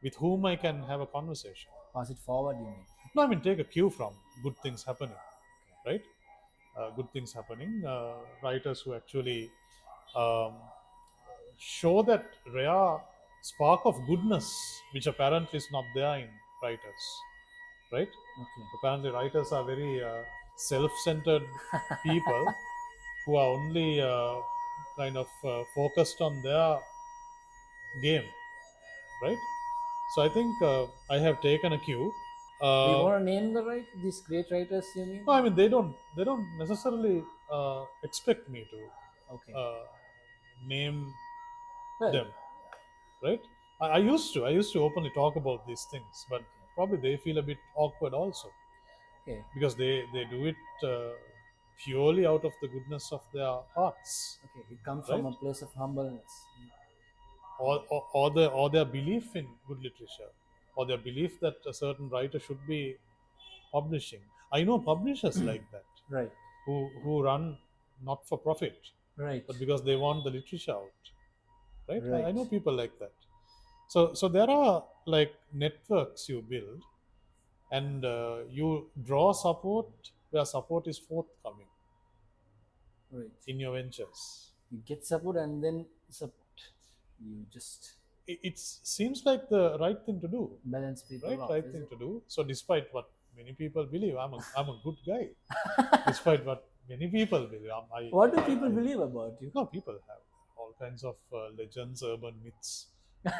with whom I can have a conversation. Pass it forward, you mean? No, I mean take a cue from good things happening, right? Good things happening. Writers who actually um, show that rare spark of goodness, which apparently is not there in writers, right? Okay. Apparently, writers are very self-centered people who are only kind of focused on their game, right? So I think I have taken a cue. Do you Uh, want to name these great writers? You mean? no, I mean they don't necessarily expect me to Okay. name Well. them, right? I used to openly talk about these things, but Okay. probably they feel a bit awkward also Okay. because they do it purely out of the goodness of their hearts, Okay. It comes right? from a place of humbleness. Or their belief in good literature, or their belief that a certain writer should be publishing. I know publishers like that Right. who run not for profit, Right. but because they want the literature out, right? I Right. know people like that. So there are like networks you build, and you draw support where support is forthcoming Right. in your ventures. You get support and then support. You just It seems like the right thing to do, balance people right? off, Right is thing it? to do. So despite what many people believe, I'm a good guy. Despite what many people believe, What do people believe about you? no, people have all kinds of legends, urban myths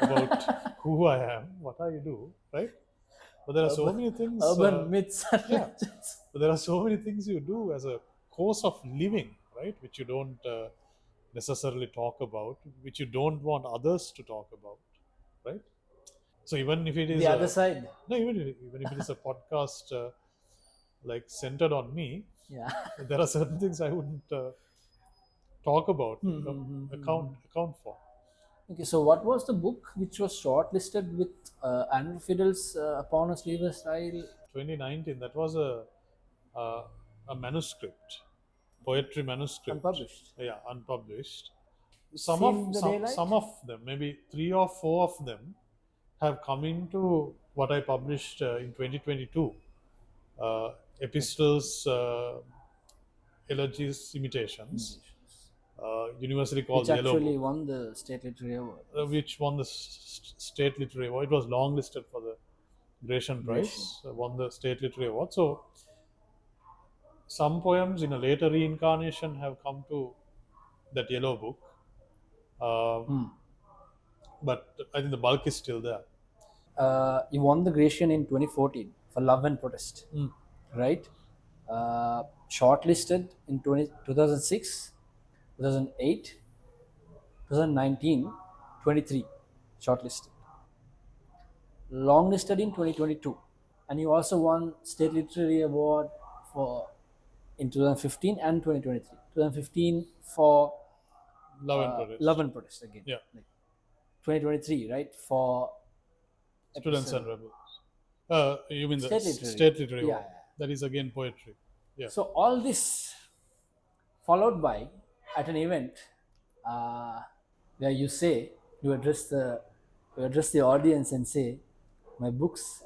about who I am, what I do, right? But there are so Urban, many things. urban myths and Yeah, legends. but there are so many things you do as a course of living, right? Which you don't necessarily talk about, which you don't want others to talk about, right? So even if it is The other side. no, even if it is a podcast like centered on me, Yeah. there are certain things I wouldn't talk about, account for. Okay, so what was the book which was shortlisted with Andrew Fiddle's Upon a Sleeveless Style? 2019, that was uh, a manuscript, poetry manuscript. Unpublished. Yeah, unpublished. Which Some seen of the some daylight? some of them, maybe 3 or 4 of them, have come into what I published in 2022. Epistles, elegies, imitations, universally called Which Yellow actually Book, won the State Literary Award. which won the state literary award. It was longlisted for the Gratian Gratian. Prize, won the state literary award. So some poems in a later reincarnation have come to that Yellow Book, but I think the bulk is still there. You won the Gratian in 2014 for Love and Protest, right? Shortlisted in 2006, 2008, 2019, 23, shortlisted. Longlisted in 2022, and you also won State Literary Award for in 2015 and 2023. 2015 for Love and Protest. Love and Protest again. Yeah. Like 2023, right? For Students episode. and Rebels. You mean the State Literary. state literary Yeah, award? yeah. That is again poetry. Yeah. So all this followed by at an event where you say you address the audience and say, my books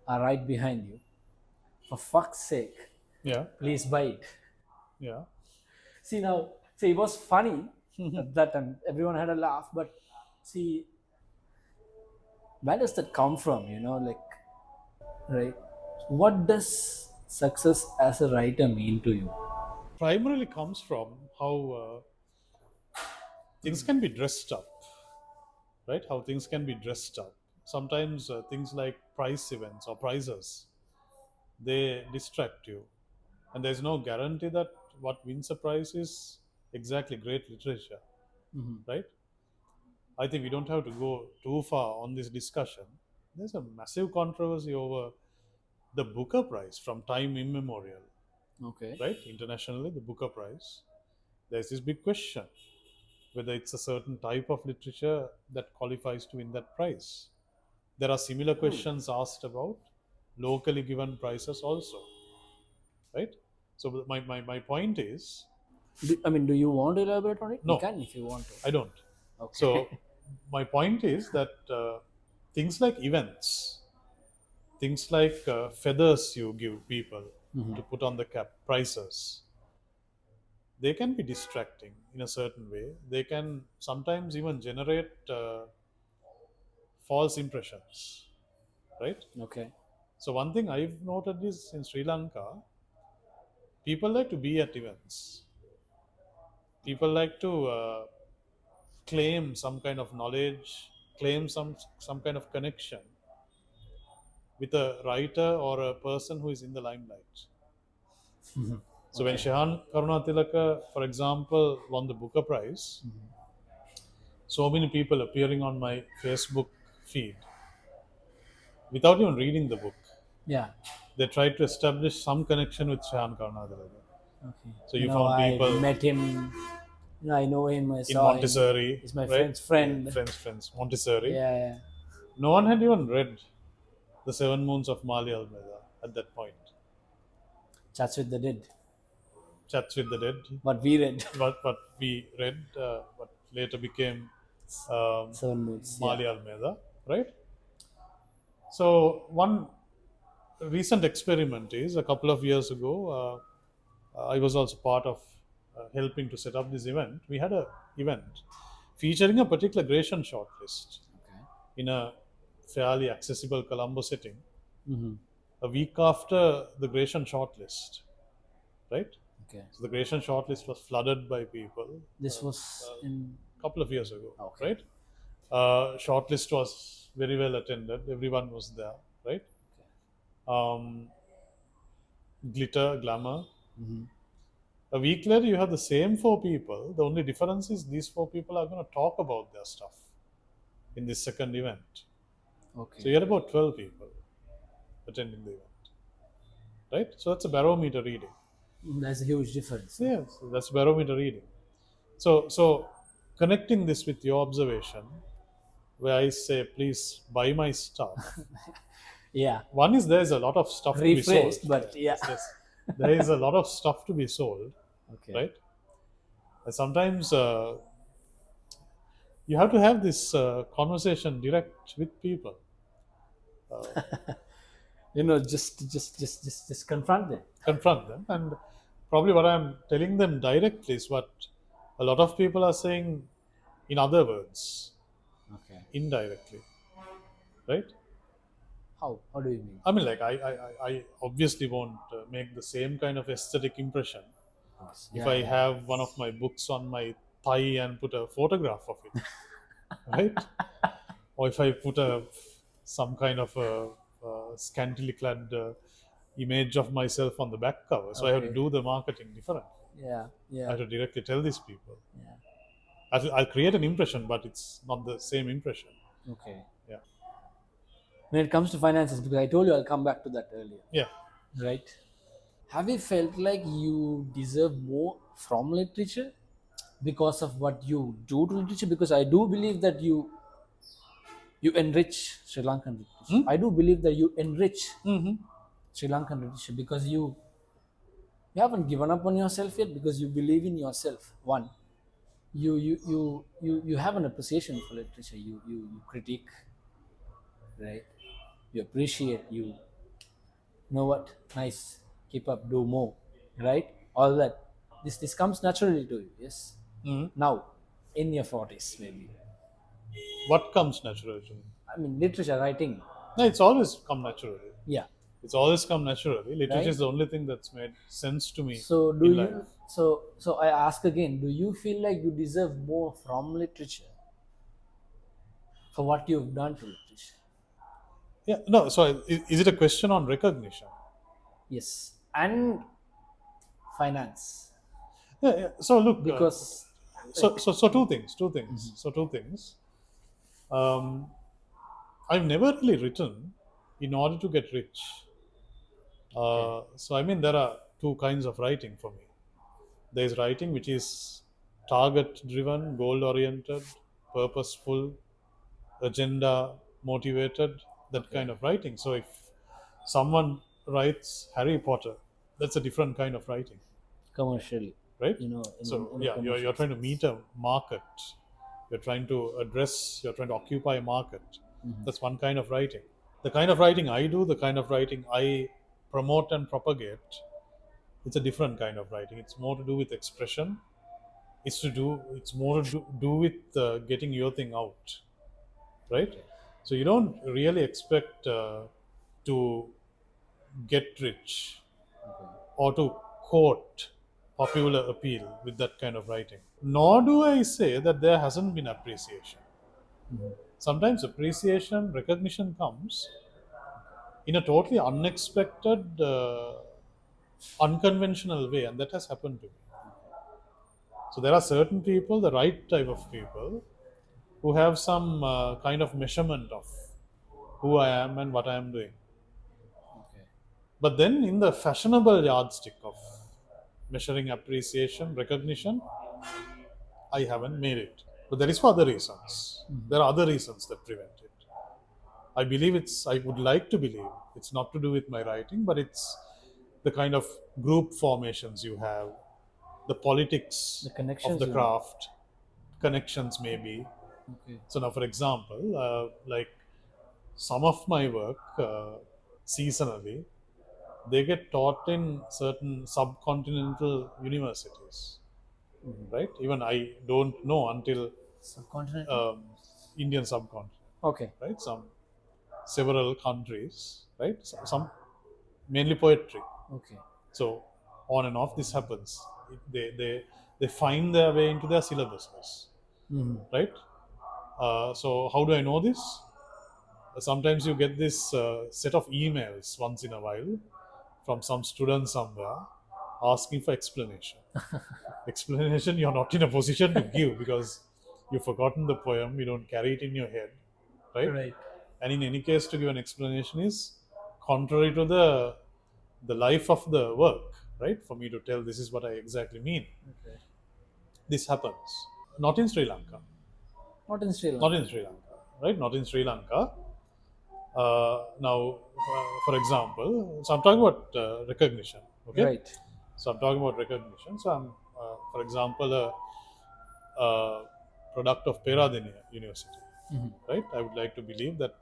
are right behind you. For fuck's sake, Yeah, please buy it. yeah. See now, see it was funny at that time. Everyone had a laugh, but see, where does that come from? Like, right? What does success as a writer mean to you? Primarily comes from how things can be dressed up, right? How things can be dressed up. Sometimes things like prize events or prizes, they distract you, and there's no guarantee that what wins a prize is exactly great literature, right? I think we don't have to go too far on this discussion. There's a massive controversy over the Booker Prize from time immemorial, Okay. right? Internationally, the Booker Prize. There's this big question whether it's a certain type of literature that qualifies to win that prize. There are similar questions asked about locally given prizes also, right? So my point is, I mean, do you want to elaborate on it? You no, can if you want to. I don't. So Okay. my point is that things like events, things like feathers you give people to put on the cap, prices, they can be distracting in a certain way. They can sometimes even generate false impressions, right? Okay. So one thing I've noted is in Sri Lanka, people like to be at events. People like to claim some kind of knowledge, claim some kind of connection with a writer or a person who is in the limelight. So when Okay. Shehan Karunatilaka, for example, won the Booker Prize, so many people appearing on my Facebook feed without even reading the book. Yeah. They tried to establish some connection with Shehan Karunatilaka. Okay. So you found I people met him. I know him. I in saw him. Montessori, He's my right? friend's Yeah, friend. friends, Montessori. Yeah. Yeah. No one had even read The Seven Moons of Mali Almeida at that point. Chats with the dead. Chats with the Dead, What we read. what we read, what later became 7 moods. Yeah. Mali Almeida, right? So one recent experiment is a couple of years ago. I was also part of helping to set up this event. We had a event featuring a particular Grecian shortlist Okay. in a fairly accessible Colombo setting. Mm-hmm. A week after the Grecian shortlist, right? Okay. So the Grecian shortlist was flooded by people This was in. a couple of years ago, Okay. right? Shortlist was very well attended. Everyone was there, right? Um, glitter, glamour. Mm-hmm. A week later, you have the same four people. The only difference is these four people are going to talk about their stuff in this second event. Okay. So you had about 12 people attending the event, right? So that's a barometer reading. There's a huge difference. Yes, so that's barometer reading. So connecting this with your observation, where I say, please buy my stuff. Yeah. One is there's a lot of stuff to be sold. Rephrased, but yeah. Yes. There is a lot of stuff to be sold, Okay. right? And sometimes you have to have this conversation direct with people. Just confront them. Confront them, and probably what I'm telling them directly is what a lot of people are saying in other words, Okay. indirectly, right? How do you mean? I mean, like I obviously won't make the same kind of aesthetic impression Yes. if Yeah, I yeah. have one of my books on my thigh and put a photograph of it, right? Or if I put some kind of a scantily clad image of myself on the back cover. So I have to Okay. do the marketing different. Yeah. I Yeah. have to directly tell these people. Yeah. I'll create an impression, but it's not the same impression. Okay. Yeah. When it comes to finances, because I told you I'll come back to that earlier, Yeah. right? Have you felt like you deserve more from literature because of what you do to literature? Because I do believe that you enrich Sri Lankan literature. I do believe that you enrich Sri Lankan literature because you haven't given up on yourself yet because you believe in yourself. One, you have an appreciation for literature. You critique, right? You appreciate, you You know what? Nice. Keep up. Do more. Right? All that. This comes naturally to you. Yes. Mhm. Now, in your 40s, maybe. What comes naturally to me? I mean, literature writing. No, it's always come naturally. Yeah. It's always come naturally. Literature Right. is the only thing that's made sense to me So do in life. you? So I ask again. Do you feel like you deserve more from literature for what you've done to literature? Yeah, no. So, is it a question on recognition? Yes. And finance, Yeah, yeah. So, look. because So, like so two things. Two things. So, two things. Um, I've never really written in order to get rich. okay, So, I mean, there are two kinds of writing for me. There's writing which is target driven, goal oriented, purposeful, agenda motivated, that okay, kind of writing. So, if someone writes Harry Potter, that's a different kind of writing, commercially, right? in, So, in a yeah, you're commercial trying to sense. meet a market, you're trying to occupy a market. That's one kind of writing. The kind of writing I do, the kind of writing I promote and propagate, it's a different kind of writing. It's more to do with expression. It's more to do with getting your thing out, right? Okay, So you don't really expect to get rich okay, or to court popular appeal with that kind of writing. Nor do I say that there hasn't been appreciation. Sometimes appreciation, recognition comes in a totally unexpected, unconventional way, and that has happened to me. So there are certain people, the right type of people, who have some kind of measurement of who I am and what I am doing. okay, But then, in the fashionable yardstick of measuring appreciation, recognition, I haven't made it. But that is for other reasons. There are other reasons that prevent it. I would like to believe it's not to do with my writing, but it's the kind of group formations you have, the the politics of connections the you make. craft, connections maybe. Okay, So now, for example, like some of my work seasonally, they get taught in certain subcontinental universities, right? Even I don't know until subcontinent. um, Indian subcontinent, Okay, right? Several countries, right? Some mainly poetry. okay, So on and off this happens. They find their way into their syllabuses, right? So how do I know this? Sometimes you get this set of emails once in a while from some student somewhere asking for explanation you're not in a position to give because you've forgotten the poem, you don't carry it in your head, right? right. And in any case, to give an explanation is contrary to the life of the work, right? For me to tell this is what I exactly mean. Okay, This happens not in Sri Lanka, not in Sri not Lanka. in Sri Lanka, right? Not in Sri Lanka. Now, for example, so I'm talking about recognition, okay? Right. So I'm talking about recognition. So I'm, for example, a product of Peradeniya University, right? I would like to believe that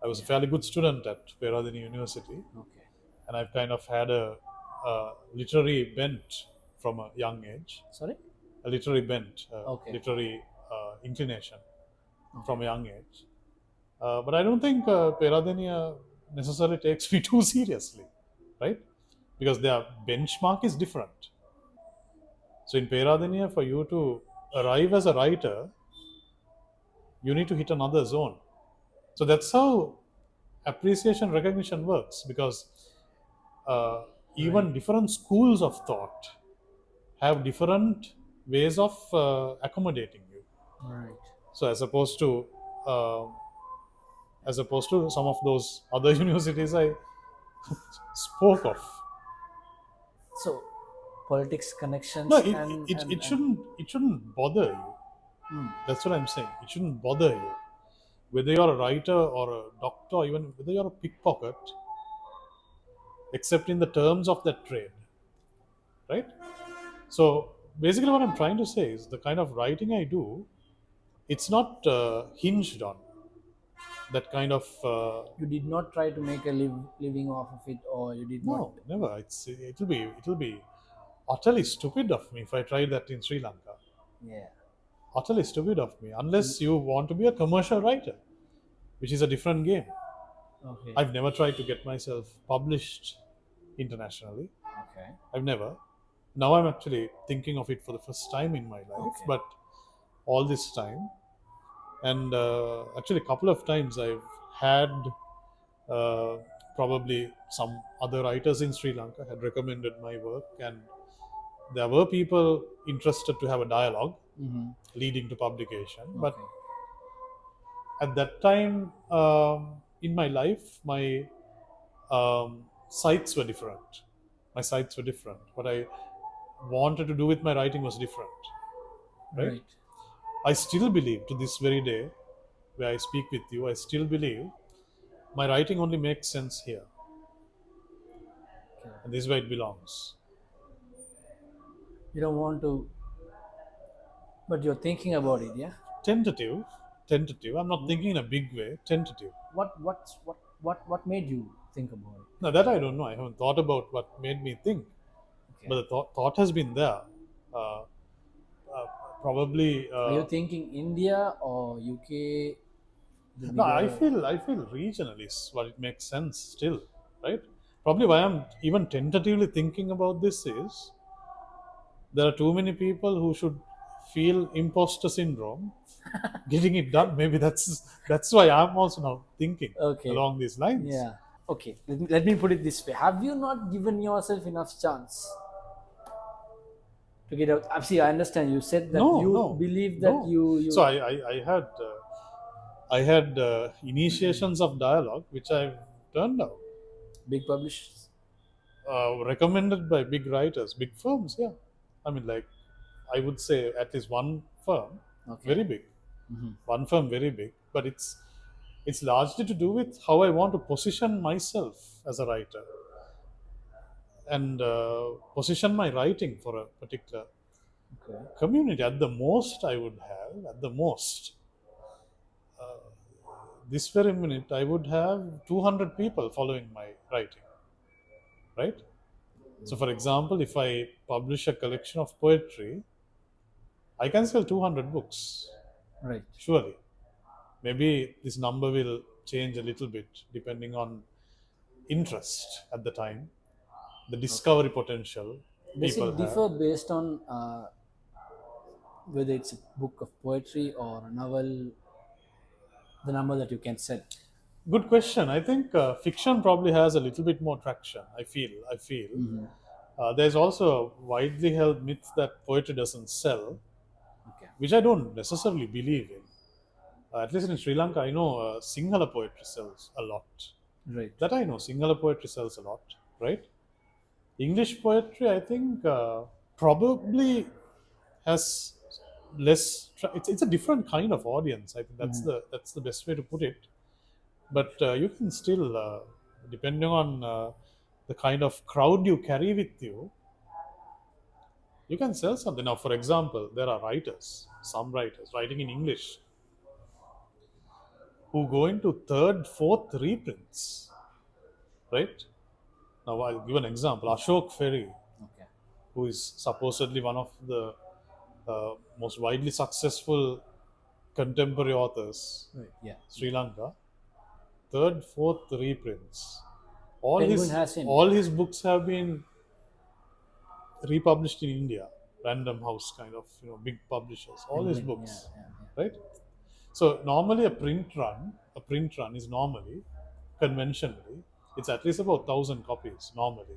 I was a Yeah. fairly good student at Peradeniya University, Okay. and I've kind of had a literary bent from a young age, Sorry. a literary bent, Okay. literary inclination Okay. from a young age. But I don't think Peradeniya necessarily takes me too seriously, right? Because their benchmark is different. So in Peradeniya, for you to arrive as a writer, you need to hit another zone. So that's how appreciation recognition works because uh, Right. even different schools of thought have different ways of accommodating you. Right. So uh, as opposed to some of those other universities I spoke of. So, politics No, connections it shouldn't bother you. That's what I'm saying. It shouldn't bother you. Whether you're a writer or a doctor, even whether you're a pickpocket, except in the terms of that trade, right? So basically, what I'm trying to say is the kind of writing I do, it's not hinged on that kind of You did not try to make a living off of it, or you did not. no, never. It'll be utterly stupid of me if I tried that in Sri Lanka. Yeah. Utterly stupid of me, unless you want to be a commercial writer, which is a different game. Okay. I've never tried to get myself published internationally. Okay. I've never. Now I'm actually thinking of it for the first time in my life, Okay. but all this time, and actually a couple of times I've had uh, probably some other writers in Sri Lanka had recommended my work, and there were people interested to have a dialogue Mm-hmm. leading to publication. But Okay. at that time in my life, my sights were different. My sights were different. What I wanted to do with my writing was different. Right? Right. I still believe to this very day, where I speak with you, I still believe my writing only makes sense here, Okay. and this is where it belongs. You don't want to, but you're thinking about it, yeah. Tentative, tentative. I'm not thinking in a big way. Tentative. What made you think about it? Now that I don't know. I haven't thought about what made me think, Okay. but the thought has been there. Uh, uh, Probably. Are you thinking India or UK? The No, bigger- I feel regional is what it makes sense still, right? Probably why I'm even tentatively thinking about this is there are too many people who should feel imposter syndrome getting it done. Maybe that's why I'm also now thinking Okay. along these lines. Yeah. Okay. Let me put it this way. Have you not given yourself enough chance to get out? See, I understand you said that No, you no, believe that no. you So I had initiations of dialogue which I've turned out, big publishers. recommended by big writers, big firms. Yeah, I mean, like I would say at least one firm, Okay. very big, Mhm. one firm very big, but it's largely to do with how I want to position myself as a writer and position my writing for a particular Okay. community. At the most, I would have at the most. This very minute, I would have 200 people following my writing, right? So, for example, if I publish a collection of poetry, I can sell 200 books, Right. surely. Maybe this number will change a little bit depending on interest at the time, the discovery potential Does people it have. differ based on whether it's a book of poetry or a novel? The number that you can sell. Good question. I think fiction probably has a little bit more traction. I feel. Mhm. There's also a widely held myth that poetry doesn't sell, Okay. which I don't necessarily believe in. At least in Sri Lanka, I know Sinhala poetry sells a lot. Right. That I know, Sinhala poetry sells a lot, right? English poetry, I think, probably has less. It's a different kind of audience. I think that's the best way to put it. But you can still, depending on the kind of crowd you carry with you can sell something. Now, for example, there are writers, some writers writing in English, who go into third, fourth reprints, right? Now, I'll give an example. Ashok Ferry, Okay. who is supposedly one of the most widely successful contemporary authors, Right. Yeah. Sri Lanka, third, fourth reprints. Penguin has him. All his books have been republished in India, Random House kind of big publishers. All his Penguin, books, yeah. right? So normally a print run is normally conventionally it's at least about 1,000 copies normally.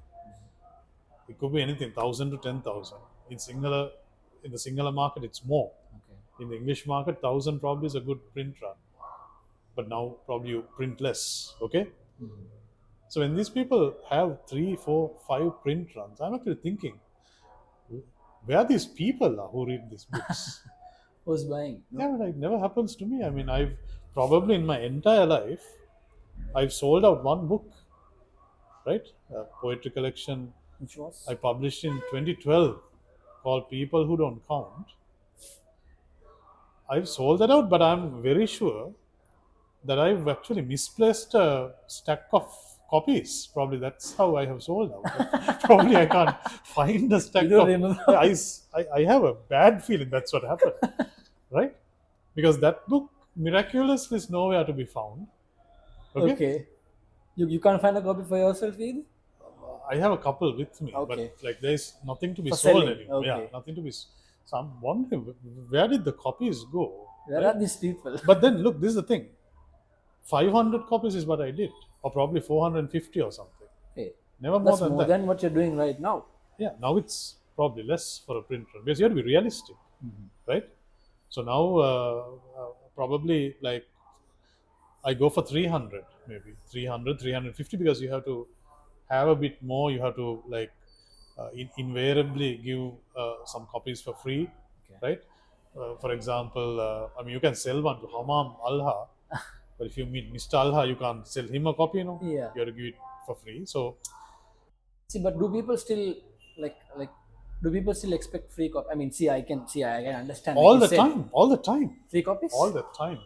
It could be anything 1,000 to 10,000. In the Sinhala market, it's more. Okay. In the English market, 1,000 probably is a good print run, but now probably you print less. Okay. So when these people have 3, 4, 5 print runs, I'm actually thinking, where are these people who read these books? Who's buying? No? Yeah, but it never happens to me. I mean, I've probably in my entire life, I've sold out one book, right? A poetry collection Which was? I published in 2012 called People Who Don't Count. I've sold that out, but I'm very sure that I've actually misplaced a stack of copies. Probably that's how I have sold out. But probably I can't find a stack You don't of. remember? I have a bad feeling that's what happened, right? Because that book miraculously is nowhere to be found. Okay. Okay. You can't find a copy for yourself either? I have a couple with me, Okay. but like there's nothing to be For sold selling, anymore. Yeah, okay. nothing to be. So I'm wondering where did the copies go? Where right? are these people? But then look, this is the thing. 500 copies is what I did, or probably 450 or something. Hey, Never more that's than more that. than what you're doing right now. Yeah, now it's probably less for a printer because you have to be realistic, right? So now probably like I go for 300, maybe 300, 350 because you have to have a bit more. You have to like invariably give some copies for free, Okay. right? For example, I mean, you can sell one to Hamam Alha, but if you meet Mr. Alha, you can't sell him a copy, Yeah. You have to give it for free. So See, but do people still like do people still expect free copy? I mean, see, I can understand. all like the you said, time, all the time, free copies. all the time.